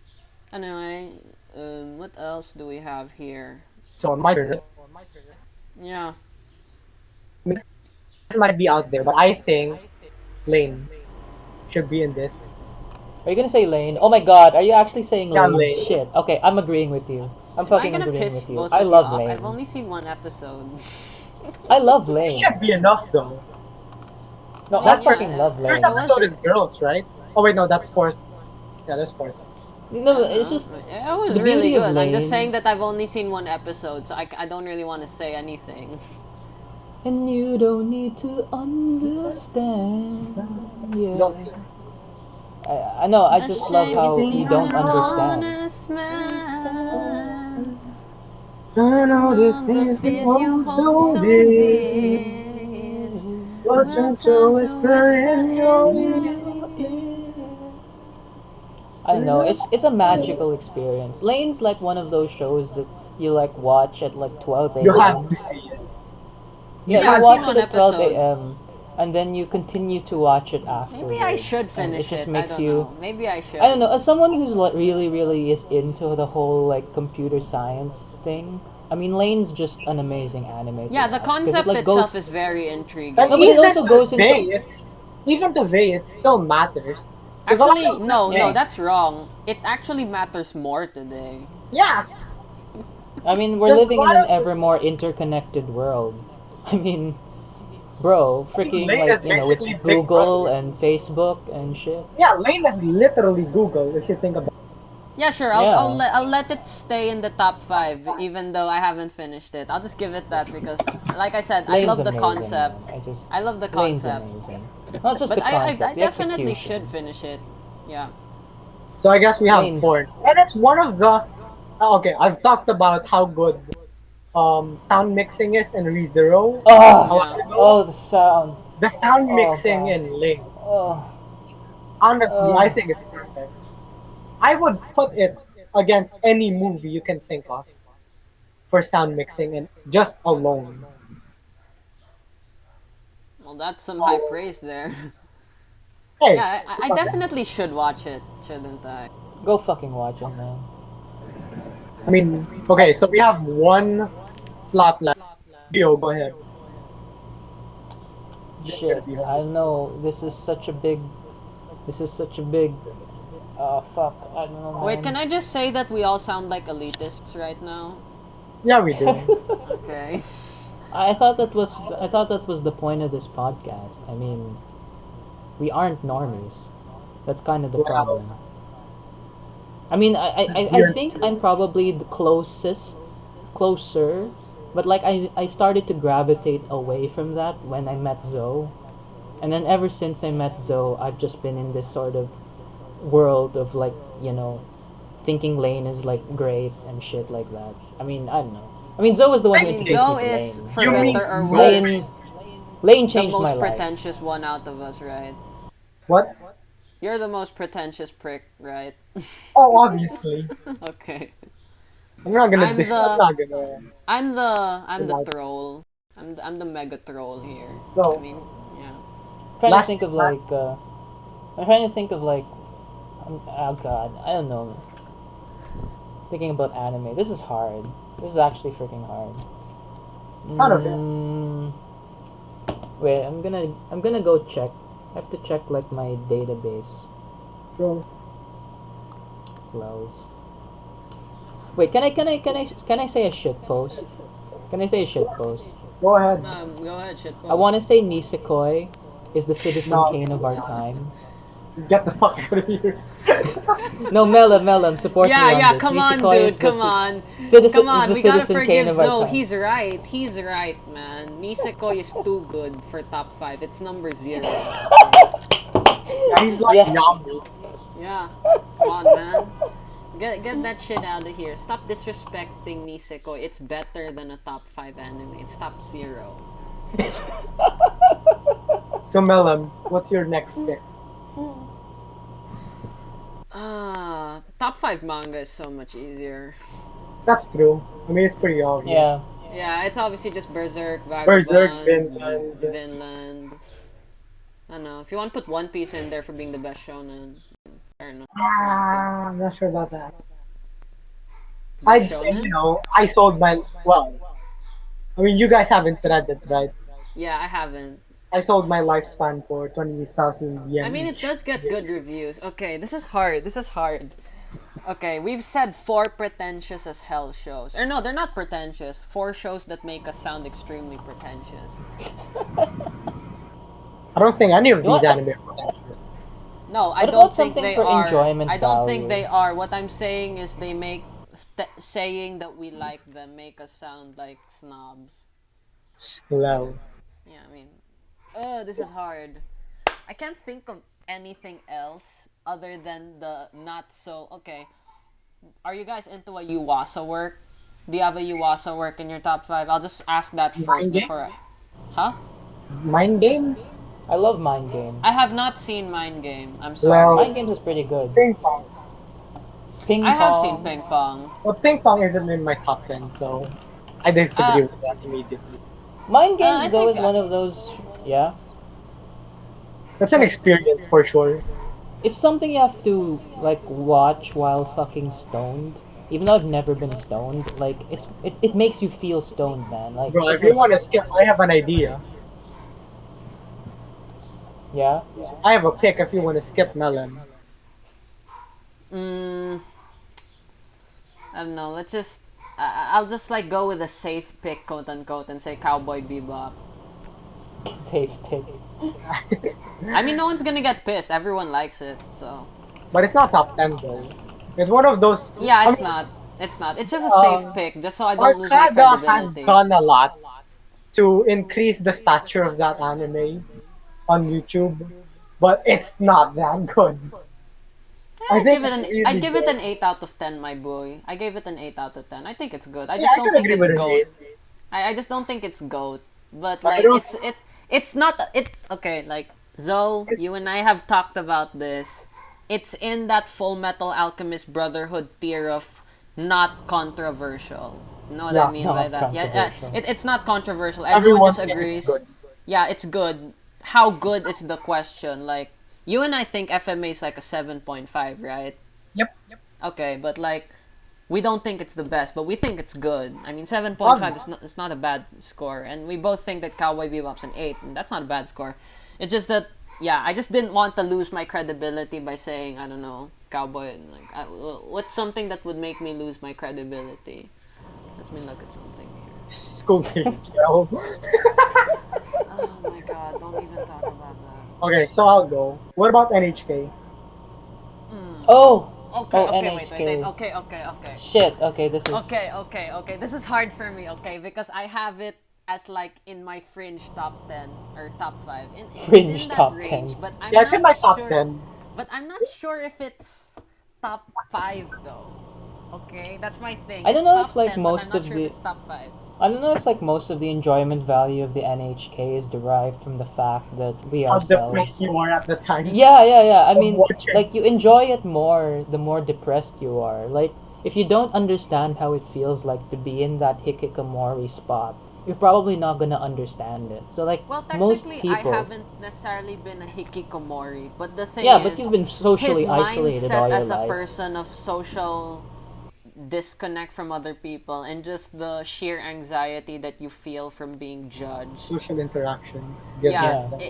Anyway, what else do we have here? So my turn. Right? Yeah. I mean, this might be out there, but I think Lane should be in this. Are you gonna say Lane? Oh my God! Are you actually saying Yeah, Lane? Lane. Shit. Okay, I'm agreeing with you. I'm Am I fucking gonna agreeing piss with you. both I of you love off? I've Lane. only seen one episode. I love It Lane. should be enough though. No, I I mean, That fucking yeah, love first Lane. it was. episode is girls, right? Oh wait, no, that's fourth. Yeah, that's fourth. No, it's just It was the really beauty of good. I'm just saying Lane. that I've only seen one episode, so I don't really want to say anything. And you don't need to understand. You don't Yeah. see it. I know, I just love Ashamed to how see you an don't understand. honest man. I know the All the things you fears you hold hold so so dear. dear But will turn turn to to whisper whisper in in your your ear. ear. I don't know. It's a magical experience. Lane's like one of those shows that you like watch at like 12 You have a.m. to see it. You Yeah, Yeah, you I've have seen watch to. it one at 12 episode. a.m. and then you continue to watch it Maybe I afterwards, should and it finish just it. I makes don't you. know. Maybe I should. I don't know. As someone who's like really, really is into the whole like computer science thing, I mean, Lane's just an amazing anime to Yeah, the watch because it concept like itself goes. is very And intriguing. No, but it also goes into. even today, it still matters. Because a lot Actually, of the no, thing, that's wrong. It actually matters more today. yeah, I mean, we're because a living in lot an of ever more interconnected world. I mean, bro, freaking Lane like is with basically Big Google Brother. and Facebook and shit. Yeah, Lane is literally Google if you think about Yeah, sure. Yeah, I'll let it stay in the top five, even though I haven't finished it. I'll just give it that because, like I said, I Lane's love the amazing, concept. man. I love the Lane's concept, amazing. Not just but the I concept, the definitely should execution. finish it. Yeah. So I guess we have Lane's. four. And it's one of the okay, I've talked about how good sound mixing is in ReZero a while Oh, Yeah. ago. oh, the sound. The sound Oh mixing god. in Link, Oh, honestly, I oh. think it's perfect. I would put it against any movie you can think of for sound mixing and just alone. Well, that's some high So praise there. hey, Yeah, I definitely should watch it, shouldn't I? Go fucking watch it, man. I mean, okay, so we have one slot left. Dio, go ahead. This is gonna Shit, be I hard. don't know. This is such a big. This is such a big. Oh fuck, I don't know, Wait, can man. I just say that we all sound like elitists right now? Yeah, we do. Okay. I thought that was the point of this podcast. I mean, we aren't normies. That's kind of the Well, problem. I mean, I we're think I'm kids. probably the closer, but like I started to gravitate away from that when I met Zoe, and then ever since I met Zoe, I've just been in this sort of world of like thinking Lane is like great and shit like that. I mean, I don't know. I mean, Zoe was the one I who mean, Okay, introduced me Zoe to is, Lane, for you so better mean or Lane worse, most? Lane the changed my most life. pretentious one out of us, right? What? You're the most pretentious prick, right? Oh, obviously. Okay. I'm not gonna. I'm I'm the not gonna. I'm the Deny that. troll. I'm the mega troll here. I So mean, yeah. Trying to last think of time, like I'm trying to think of like oh god, I don't know. Thinking about anime. This is hard. This is actually freaking hard. kind of it. Mm, wait, I'm gonna go check. I have to check like my database. So Lows. Wait, can I say a shit post? Can I say a shit post? go ahead. Go ahead, shit I post. want to say Nisekoi is the Citizen No, Kane of our time. get the fuck out of here. No, Melem, support me Yeah, on yeah, this. come on, Nisekoi dude, come on. citizen Come is on, the we gotta Citizen Kane forgive of our Zoe. time. He's right, man. Nisekoi is too good for top 5. It's number 0. Yeah, he's like Yes. Yami. Yeah. Come on, man. Get that shit out of here. Stop disrespecting Nisekoi. It's better than a top 5 anime. It's top 0. So Melem, what's your next pick? Top 5 manga is so much easier. That's true. I mean, it's pretty obvious. Yeah. Yeah, it's obviously just Berserk, Berserk, Vagabond, Vinland. Vinland. I don't know. If you want to put One Piece in there for being the best shonen, fair enough. I'm not sure about that. Best I'd say, shonen? I sold my. Well, I mean, you guys haven't read it, right? Yeah, I haven't. I sold my lifespan for 20,000 I yen mean, it each. does get good reviews. Okay, this is hard. This is hard. Okay, we've said 4 pretentious as hell shows. Or no, they're not pretentious. 4 shows that make us sound extremely pretentious. I don't think any of You these want? anime are potential. No, I What don't about think something they for are. enjoyment I don't think value? they are. What I'm saying is they make saying that we like them make us sound like snobs. Well, Yeah, I mean, this is hard. I can't think of anything else other than the not so. Okay, are you guys into a Yuwasa work? Do you have a Yuwasa work in your top 5? I'll just ask that first mind game? before. Huh? Mind game? I love Mind Game. I have not seen Mind Game. I'm sorry. Well, Mind Games is pretty good. ping pong. Ping I have seen pong. ping pong. Well, ping pong isn't in my top 10, so I Uh, disagree with that immediately. Mind I games though think is one of those. Yeah. That's an Like experience for sure. it's something you have to like watch while fucking stoned. Even though I've never been stoned, like it makes you feel stoned, man. Like Bro, it if you was want to skip, I have an idea. yeah. I have a pick if you want to skip melon. mm, I don't know. Let's just I'll just like go with a safe pick, quote unquote, and say Cowboy Bebop. Safe pick. I mean, no one's gonna get pissed. Everyone likes it, so But it's not top 10 though. It's one of those. yeah, I it's mean, not. It's not. It's just a safe uh, pick, just so I don't lose my Arcada has credibility. done a lot to increase the stature of that anime on YouTube, but it's not that good. I think it's I'd really give it good. an 8 out of 10, my boy. I gave it an 8 out of 10. I think it's good. I Yeah, just I don't can think agree it's with an goat. 8, I just don't think it's goat. But but I like don't. it's not it okay, like Zoe, It, you and I have talked about this. It's in that Full Metal Alchemist Brotherhood tier of not controversial. You know what I yeah, mean by Not that? Yeah, controversial. it's not controversial. Everyone everyone just thinks it's agrees. good. Yeah, it's good. How good is the question? Like you and I think FMA is like a 7.5, right? Yep. Okay, but like we don't think it's the best, but we think it's good. I mean, 7.5 Um, is not, it's not a bad score, and we both think that Cowboy Bebop's an 8, and that's not a bad score. It's just that, yeah, I just didn't want to lose my credibility by saying, I don't know, Cowboy, like, what's something that would make me lose my credibility? Let me look at something here. school days, yo. Oh my god, don't even talk about that. Okay, so I'll go. What about NHK? Oh, Okay, oh okay, wait. NHK. Okay. Shit. Okay, this is Okay. This is hard for me, okay, because I have it as like in my fringe top 10 or top 5. It's fringe in that top range, 10. but Yeah, I'm it's in not my top sure. 10. But I'm not sure if it's top 5 though. Okay, that's my thing. I don't It's know if top like 10, but I'm most not of sure if the it's top 5. I don't know if like most of the enjoyment value of the NHK is derived from the fact that we How depressed ourselves. you were at the time Yeah. I of mean, watching. like you enjoy it more the more depressed you are. Like if you don't understand how it feels like to be in that hikikomori spot, you're probably not gonna understand it. So like Well, most technically, I people, haven't necessarily been a hikikomori, but the thing yeah, but you've is, been his socially isolated mindset all your as a life. person of social disconnect from other people and just the sheer anxiety that you feel from being judged. Social interactions give me Yeah, Yeah.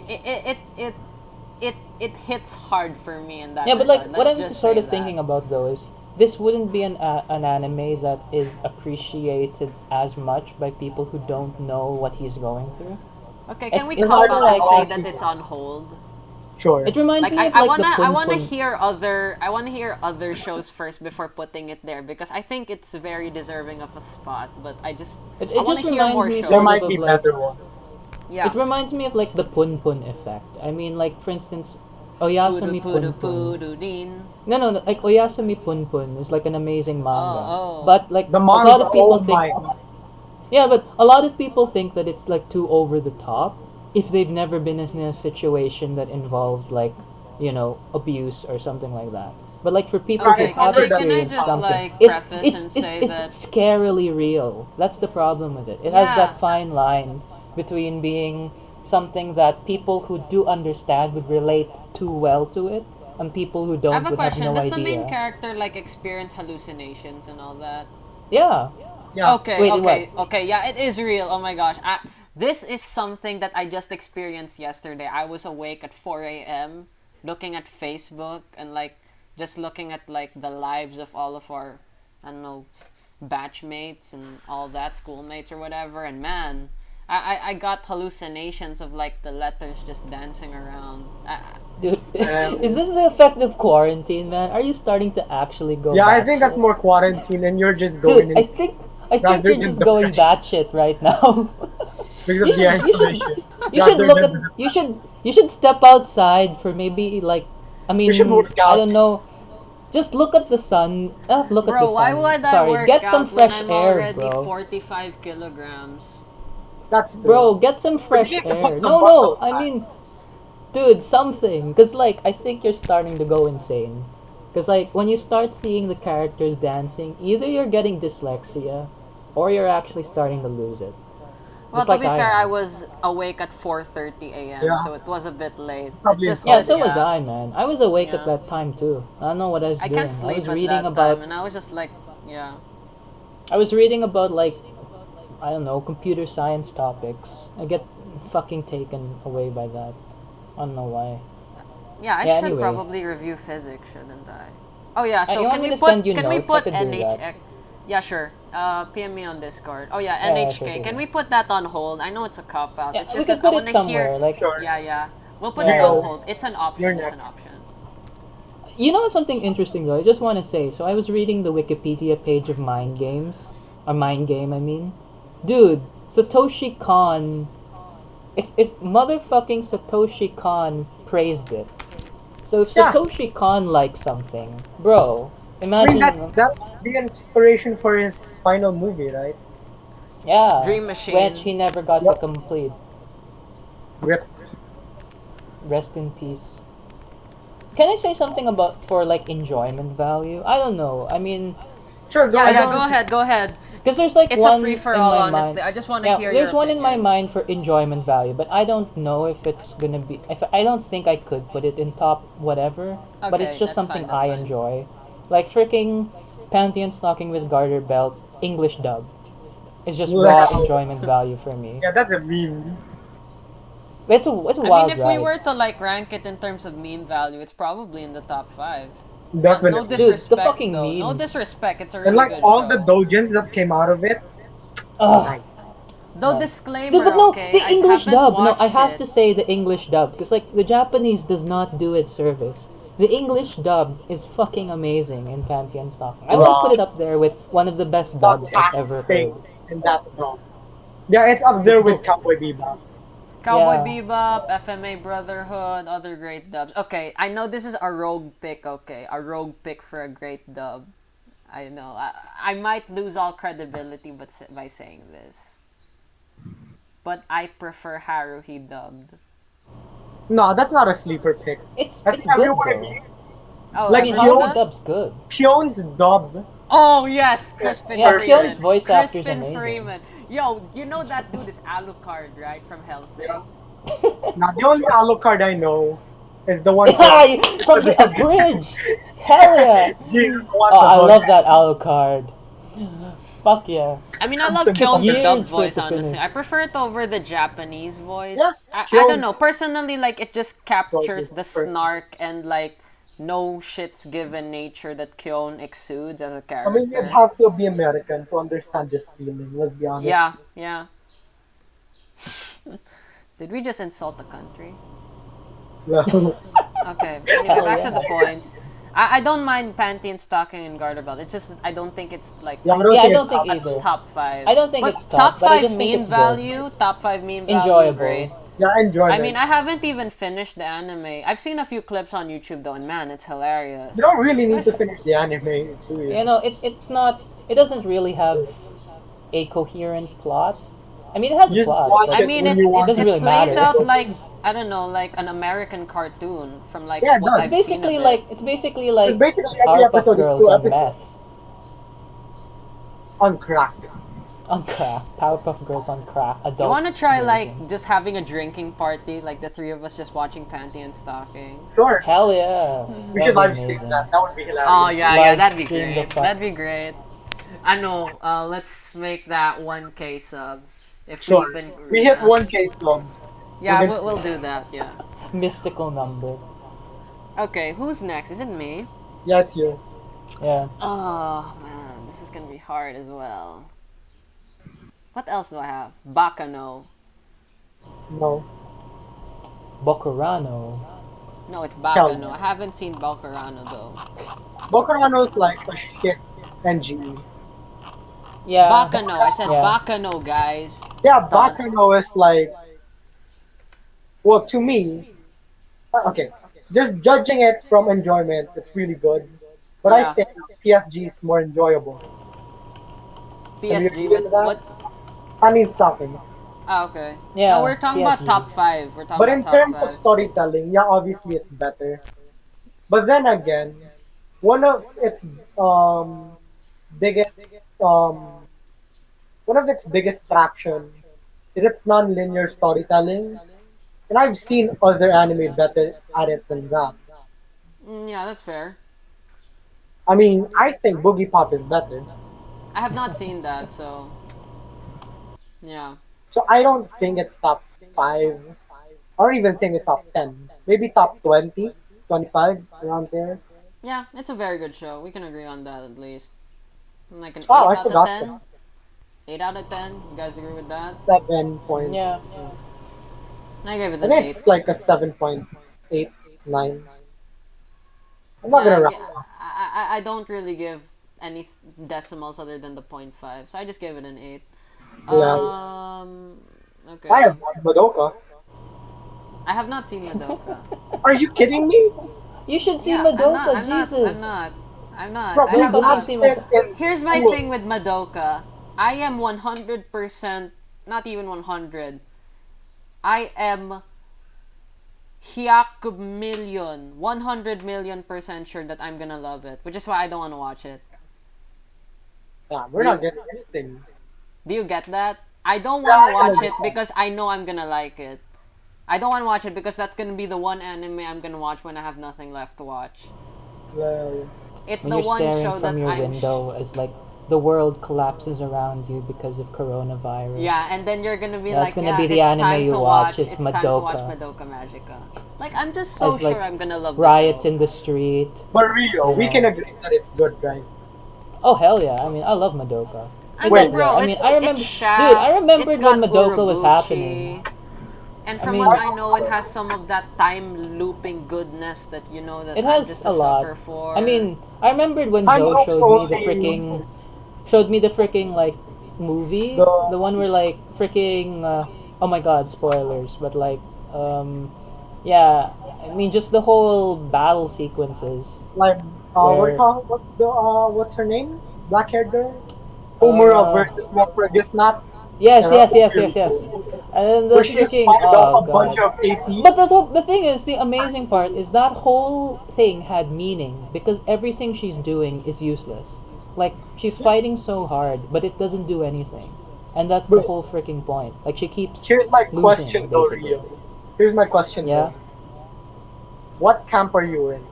it hits hard for me in that Yeah, but like regard. what Let's I'm just sort say of that. thinking about though is this wouldn't be an anime that is appreciated as much by people who don't know what he's going through. Okay, It, can we it's There's call sort of out and like say lot of that it's people. on hold? Sure. it reminds Like me of like the I Pun wanna Pun. hear other shows first before putting it there because I think it's very deserving of a spot. But I It wanna just hear reminds more me There sort shows. of might be like better ones. Yeah. it reminds me of like the Pun Pun effect. I mean, like for instance, Pudu Oyasumi pudu Pun Pun. pudu din. No, like Oyasumi Pun Pun is like an amazing manga, Oh. but like The a lot manga, of people oh think my god. yeah, but a lot of people think that it's like too over the top if they've never been in a situation that involved like, abuse or something like that. But like for people Right, who Okay, it's can have over I the can I experienced just top. something, like it's preface it's and it's say it's that scarily real. That's the problem with it. It has yeah, that fine line between being something that people who do understand would relate too well to it and people who I have don't a would have question. no Does the main idea. character like experience hallucinations and all that? Yeah. Yeah. Okay, Wait, what? okay, okay. Yeah, it is real. Oh my gosh. This is something that I just experienced yesterday. I was awake at 4 a.m. looking at Facebook and like just looking at like the lives of all of our, I don't know, batchmates and all that, schoolmates or whatever. And man, I got hallucinations of like the letters just dancing around. Dude, Um, is this the effect of quarantine, man? Are you starting to actually go yeah, I think that's batshit? more quarantine and you're just Dude, going in I think rather you're than just going depression batshit right now. because you of the should you should isolation you should rather look than at the you depression. should you should step outside for maybe like I You should mean, work I out. don't know. Just look at the sun. Look at the Bro, why sun. would I Sorry, work get some out when fresh I'm air, already bro. 45 kilograms? That's Bro, true. get some But you fresh need to put air. some No, muscles, I man. mean, dude, something. Cause like I think you're starting to go insane. Because like when you start seeing the characters dancing, either you're getting dyslexia, or you're actually starting to lose it. Well, Just to like be I fair, I have. was awake at 4:30 a.m., Yeah, so it was a bit late. It's probably just Yeah, that, insomnia. so was yeah, I, man. I was awake at yeah. that time too. I don't know what I was I can't doing. I sleep was at reading that time, about. and I was just like, yeah. I was reading about like I don't know computer science topics. I get fucking taken away by that. I don't know why. Yeah, I Yeah. should Anyway, probably review physics, shouldn't I? Oh yeah, you so want can me we to send you can we notes? I put could do that. NHX? Yeah, sure. PM me on Discord. Oh yeah, Yeah, sure, NHK. sure, Can sure. we put that on hold? I know it's a cop out. Yeah, It's we just could that I put want it to hear. somewhere. Like, Sure. Yeah, yeah. We'll put it on yeah. Rio, hold. It's an you're option. It's an next. option. You know something interesting though? I just want to say. So I was reading the Wikipedia page of Mind Games, a Mind Game. I mean, dude, Satoshi Kon. If motherfucking Satoshi Kon praised it, so if Yeah, Satoshi Kon likes something, bro, I mean imagine. that's the inspiration for his final movie, right? Yeah, Dream which Machine. he never got to Yep. complete. Rip. Rest in peace. Can I say something about for like enjoyment value? I don't know. I mean, Sure, go Yeah, I yeah. ahead. Go don't ahead. Go ahead. because there's like It's a one free for in all. my Honestly, mind. I just want to Yeah, hear your there's one in my opinions. mind for enjoyment value, but I don't know if it's gonna be. If I don't think I could put it in top whatever, but it's Okay, just that's fine. something That's I fine. enjoy, like freaking Pantheon stocking with garter belt English dub. It's just raw Wow. enjoyment value for me. Yeah, that's a meme. It's a I mean, wild if we ride, were to like rank it in terms of meme value, it's probably in the top five. No Definitely. dude. The disrespect fucking though. No memes. disrespect. It's a And really like good all the show. dojins that came out of it, Ugh. nice. Though No. Dude, disclaimer, but no, okay, the I English haven't dub. No, I watched have it. to say the English dub because like the Japanese does not do it service. The English dub is fucking amazing in Pantheon Stocking. I would put Raw. it up there with one of the best dubs I've ever Fantastic heard. in that dog. Yeah, it's up there The with Cowboy Bebop. Cowboy yeah, Bebop, FMA Brotherhood, other great dubs. Okay, I know this is a rogue pick. Okay, a rogue pick for a great dub. I know. I might lose all credibility, but by saying this, but I prefer Haruhi dubbed. No, that's not a sleeper pick. I it's think good everyone though. agrees. Oh, I Like mean, everyone Haruhi Pion's does. dub's good. Pion's dub Oh yes, is Crispin Yeah, perfect. Pion's Freeman. voice actor's Crispin amazing. Freeman. Yo, you know that dude is Alucard, right? From Yeah. Hellsing. Now the only Alucard I know is the one from From the abridged. Hell yeah. Jesus what Oh, the I fuck. love that Alucard. Fuck yeah. I mean, I love Crimson Took Kyon's Thunder. dub years for it voice, to honestly. finish. I prefer it over the Japanese Yeah, voice. I don't know. Pion's Personally, like, it just voice captures is the perfect. snark and, like, no shits given nature that Kyon exudes as a I mean, you'd character. have to be American to understand this feeling, let's be honest. Yeah, yeah. Did we just insult the country? No. Okay, anyway, Hell back to yeah. the point. I don't mind Pantene stocking and garter belt. It's just that I don't think it's like Yeah, I don't Yeah, I think don't it's think up a there. either. top five. I don't think But it's top top, but I five just think meme it's good. value, top five meme value, great. Enjoyable. Yeah, I mean, enjoyment. I haven't even finished the anime. I've seen a few clips on YouTube though, and man, it's hilarious. You don't really need to Especially, finish the anime, do You you? know, it's not. It doesn't really have a coherent plot. I mean, it has a Just plot, watch I but it mean, when it, you it it, want to doesn't it really sleep. plays matter. out like I don't know, like an American cartoon from like Yeah, it what does. I've seen of it. It's basically Because like basically every Powerpuff episode is Girls two on episodes meth, on crack. on crack. Powerpuff Girls on crack. You Adult want to try version. like just having a drinking party, like the three of us just watching Panty and Stocking? Sure, Hell yeah, we should that'd be live stream amazing. that. That would be Oh hilarious. yeah, yeah, Live that'd be stream the great. fuck. That'd be great. I know. Let's make that 1K subs if we Sure. even. We hit 1K subs. Yeah, We're we'll gonna- do that. Yeah. Mystical number. Okay, who's next? Is it me? Yeah, it's you. Yeah. Oh man, this is gonna be hard as well. What else do I have? Bakano. No. Bokurano. No, it's Hell Bakano. no. I haven't seen Bakurano though. Bokurano's like a shit NGE. Yeah. Bakano. I said Yeah. Bakano, guys. Yeah, Done. Bakano is like, well, to me, okay, just judging it from enjoyment, it's really good. But I Yeah. think PSG is more enjoyable. Can you PSG. agree with that? What? I mean, stockings. Ah, okay. Yeah. No, we're talking about PSG. top five. We're talking But about in top terms of five. storytelling, yeah, obviously it's better. But then again, one of its um biggest one of its biggest traction is its non-linear storytelling, and I've seen other anime better at it than that. Yeah, that's fair. I mean, I think Boogie Pop is better, I have not seen that, so yeah. so I don't think it's top 5. I don't even think it's top 10. Maybe top 20, 25, around there. Yeah, it's a very good show. We can agree on that at least. Like an Oh, 8 I out of forgot some. 10. 8 out of 10. You guys agree with that? 7 point. Yeah. I gave it I an think 8. it's like a 7.8, 9. I'm not gonna Nah, round off. I don't really give any decimals other than the point 0.5, so I just gave it an 8. Yeah. I Okay. have Madoka. I have not seen Madoka. Are you kidding me? You should see Yeah, I'm not. Madoka, I'm not. I'm Jesus. not. I'm not. Bro, I we You have fucking not. watched see it Madoka. in Here's my school. thing with Madoka. I am 100%, not even 100. I am hiak million, 100 million% sure that I'm gonna love it, which is why I don't want to watch it. Yeah, we're Do not you, getting anything. do you get that? I don't Yeah, want to I can watch it understand. because I know I'm gonna like it. I don't want to watch it because that's gonna be the one anime I'm gonna watch when I have nothing left to watch. Well, It's When the you're one staring show that from your window as like the world collapses around you because of yeah, coronavirus. and then you're gonna be That's like, gonna yeah, be the it's anime time you to watch watch. is It's time to watch Madoka. Madoka Magica. Like, I'm just so As like sure I'm gonna love the riots show. in the street, but Rio, you we can know. agree that it's good, right? Oh hell yeah! I mean, I love Madoka. I Cause mean, like, Wait, yeah, bro, I mean, I it's remember, dude, I Shaft. It's remembered when got Madoka was happening. Urobuchi. And I from what mean, I know, it has some of that time looping goodness that you know that it I'm has just a a lot. sucker I for. mean, I remembered when time Joe loops only showed me the freaking like movie, the the one where like freaking oh my god, spoilers, but like um yeah, I mean just the whole battle sequences like what do you where call what's her name? Black haired girl? Homura uh versus Walpurgis Not yes, and her yes, yes, yes, Okyuko, yes. And then where the she just freaking fired off oh a bunch god. of But 80s. the thing is, the amazing part is that whole thing had meaning because everything she's doing is useless. Like she's Yeah, fighting so hard, but it doesn't do anything, and that's the but whole freaking point. Like she keeps here's my question losing, though, basically. Rio. Here's my question Yeah, though. What camp are you in?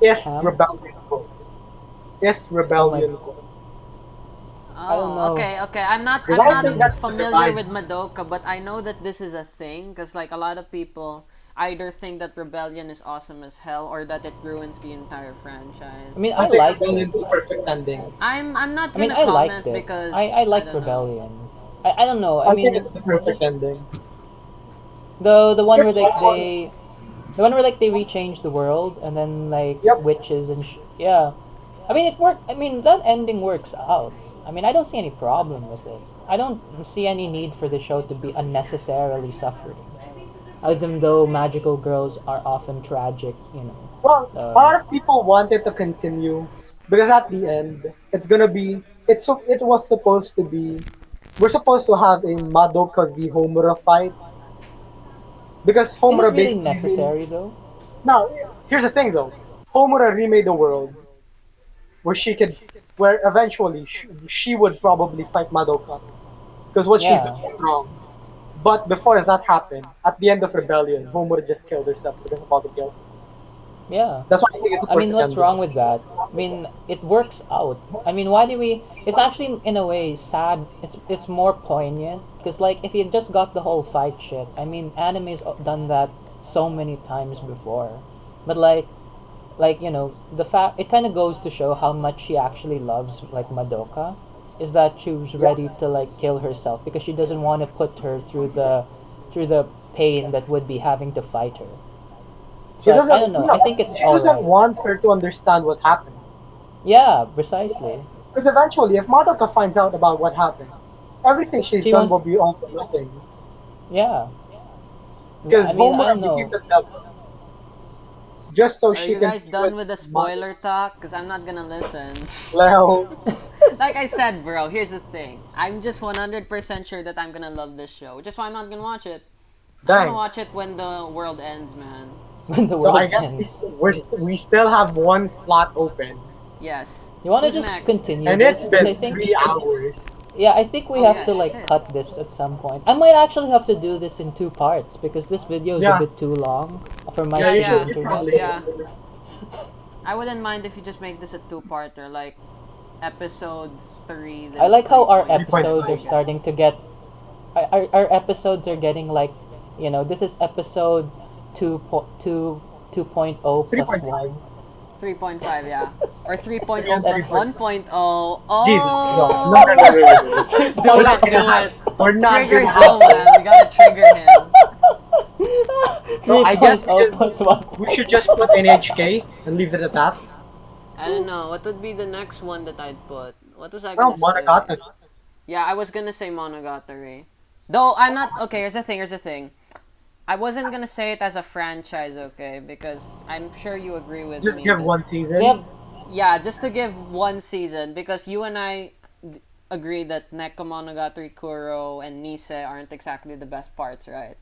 Is camp. rebellion good? Is Oh my, rebellion good? I don't Oh, know. okay, okay. I'm not Because I'm I not think Mm, that's the familiar divide. with Madoka, but I know that this is a thing cuz like a lot of people either think that Rebellion is awesome as hell or that it ruins the entire I franchise. mean, I I think liked it. rebellion's the perfect ending. I'm not I mean, gonna I liked comment it. because I I liked don't know. Rebellion. I don't know. I I think mean, it's the perfect just ending. the It's one where just like Omar. they the one where like they rechanged the world and then like Yep. witches and yeah. I mean it worked. I mean that ending works out. I mean I don't see any problem with it. I don't see any need for the show to be unnecessarily suffering. Even though magical girls are often tragic, you know. Well, a Um, lot of people wanted to continue because at the end, it's gonna be. It was supposed to be. We're supposed to have a Madoka v Homura fight because is it Homura really basically. necessary though? Now, here's the thing though. Homura remade the world where she could, where eventually she would probably fight Madoka because what she's Yeah. doing is wrong. But before that happened, at the end of Rebellion, Homura just killed herself because of all the guilt. Yeah. That's why I think it's a I mean, perfect what's ending. wrong with that? I mean, it works out. I mean, why do we? It's actually in a way sad. It's more poignant because like if you just got the whole fight shit. I mean, anime's done that so many times before, but like you know the fact it kind of goes to show how much she actually loves like Madoka, is that she was Yeah. ready to like kill herself because she doesn't want to put her through the pain that would be having to fight her. She So I doesn't. don't know. I No, think it's she all doesn't right. want her to understand what happened. Yeah, precisely. Because eventually, if Madoka finds out about what happened, everything she's She done wants. will be all for nothing. Yeah. I Because mean, I Homura don't became know. the devil just so Are she you can guys be with done with the spoiler Madoka. talk? Cuz I'm not gonna listen. Well, Like I said, bro, here's the thing. I'm just 100% sure that I'm gonna love this show, which is why I'm not gonna watch it. I'm gonna dang. watch it when the world ends, man. when the So world I guess ends. we still have one slot open, Yes. You want to Who's just next? continue and this? it's Because I been think, 3 hours. yeah, I think we Oh have yeah, to like shit. cut this at some point. I might actually have to do this in two parts because this video is a Yeah, bit too long for my yeah, Yeah, you stupid should. yeah, You internet. probably yeah. should. I wouldn't mind if you just make this a two-parter, like episode 3, I then like how our 3.5, episodes I are 3.5. starting guess. to get. Our episodes are getting like, this is episode 2.0 plus 3.5. 1. 3.5, yeah. Or 3.0 3 and plus 3.5. 1.0. Jesus, no, no, no, no, no, no, no, no. Do We're 3.0. not it, gonna do have. it. We're not Trigger gonna have Phil, that. man. We gotta trigger him. So I guess 3.0 plus we should 1. just put NHK and leave it at that. I don't know. What would be the next one that I'd put? What was I Well, gonna say? Monogatari. Yeah, I was gonna say Monogatari. Though I'm not. Okay, here's the thing. Here's the thing. I wasn't gonna say it as a franchise, okay? Because I'm sure you agree with Just me give that one We season. have yeah, just to give one season because you and I agree that Neko Monogatari, Kuro, and Nise aren't exactly the best parts, right?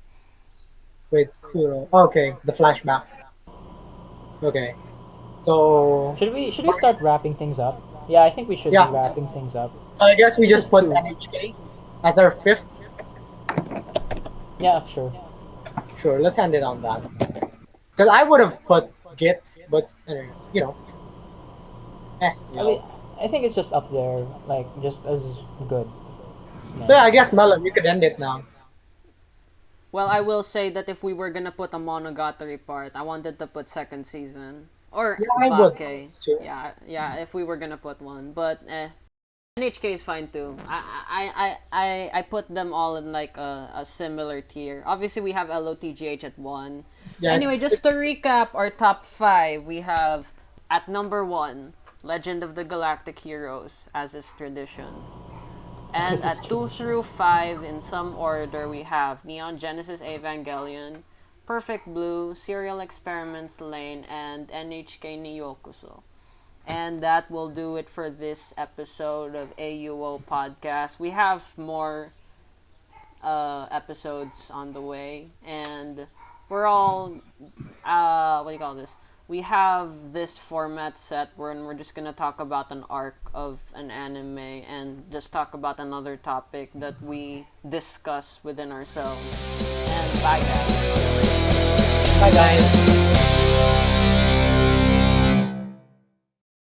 Wait, Kuro. Okay, the flashback. Okay, so should we start wrapping things up? Yeah, I think we should be yeah. wrapping things up. So I guess we This just is put two. NHK as our fifth. Yeah, sure. Sure, let's end it on that. Because I would have put Gits, but anyway, I mean, else. I think it's just up there, like just as good. So Yeah. yeah, I guess Melon, you could end it now. Well, I will say that if we were gonna put a Monogatari part, I wanted to put second season or Yeah, I would Bake. too. Yeah, yeah. If we were gonna put one, but NHK is fine too. I put them all in like a similar tier. Obviously, we have LOTGH at 1. Yeah, Anyway, it's just to recap our top 5, we have at number 1, Legend of the Galactic Heroes, as is tradition. And This is at 2 tradition. through 5, in some order, we have Neon Genesis Evangelion, Perfect Blue, Serial Experiments Lane, and NHK Nyokuso. And that will do it for this episode of AUO Podcast. We have more episodes on the way, and we're all what do you call this? We have this format set wherein we're just gonna talk about an arc of an anime and just talk about another topic that we discuss within ourselves. And bye guys. bye guys.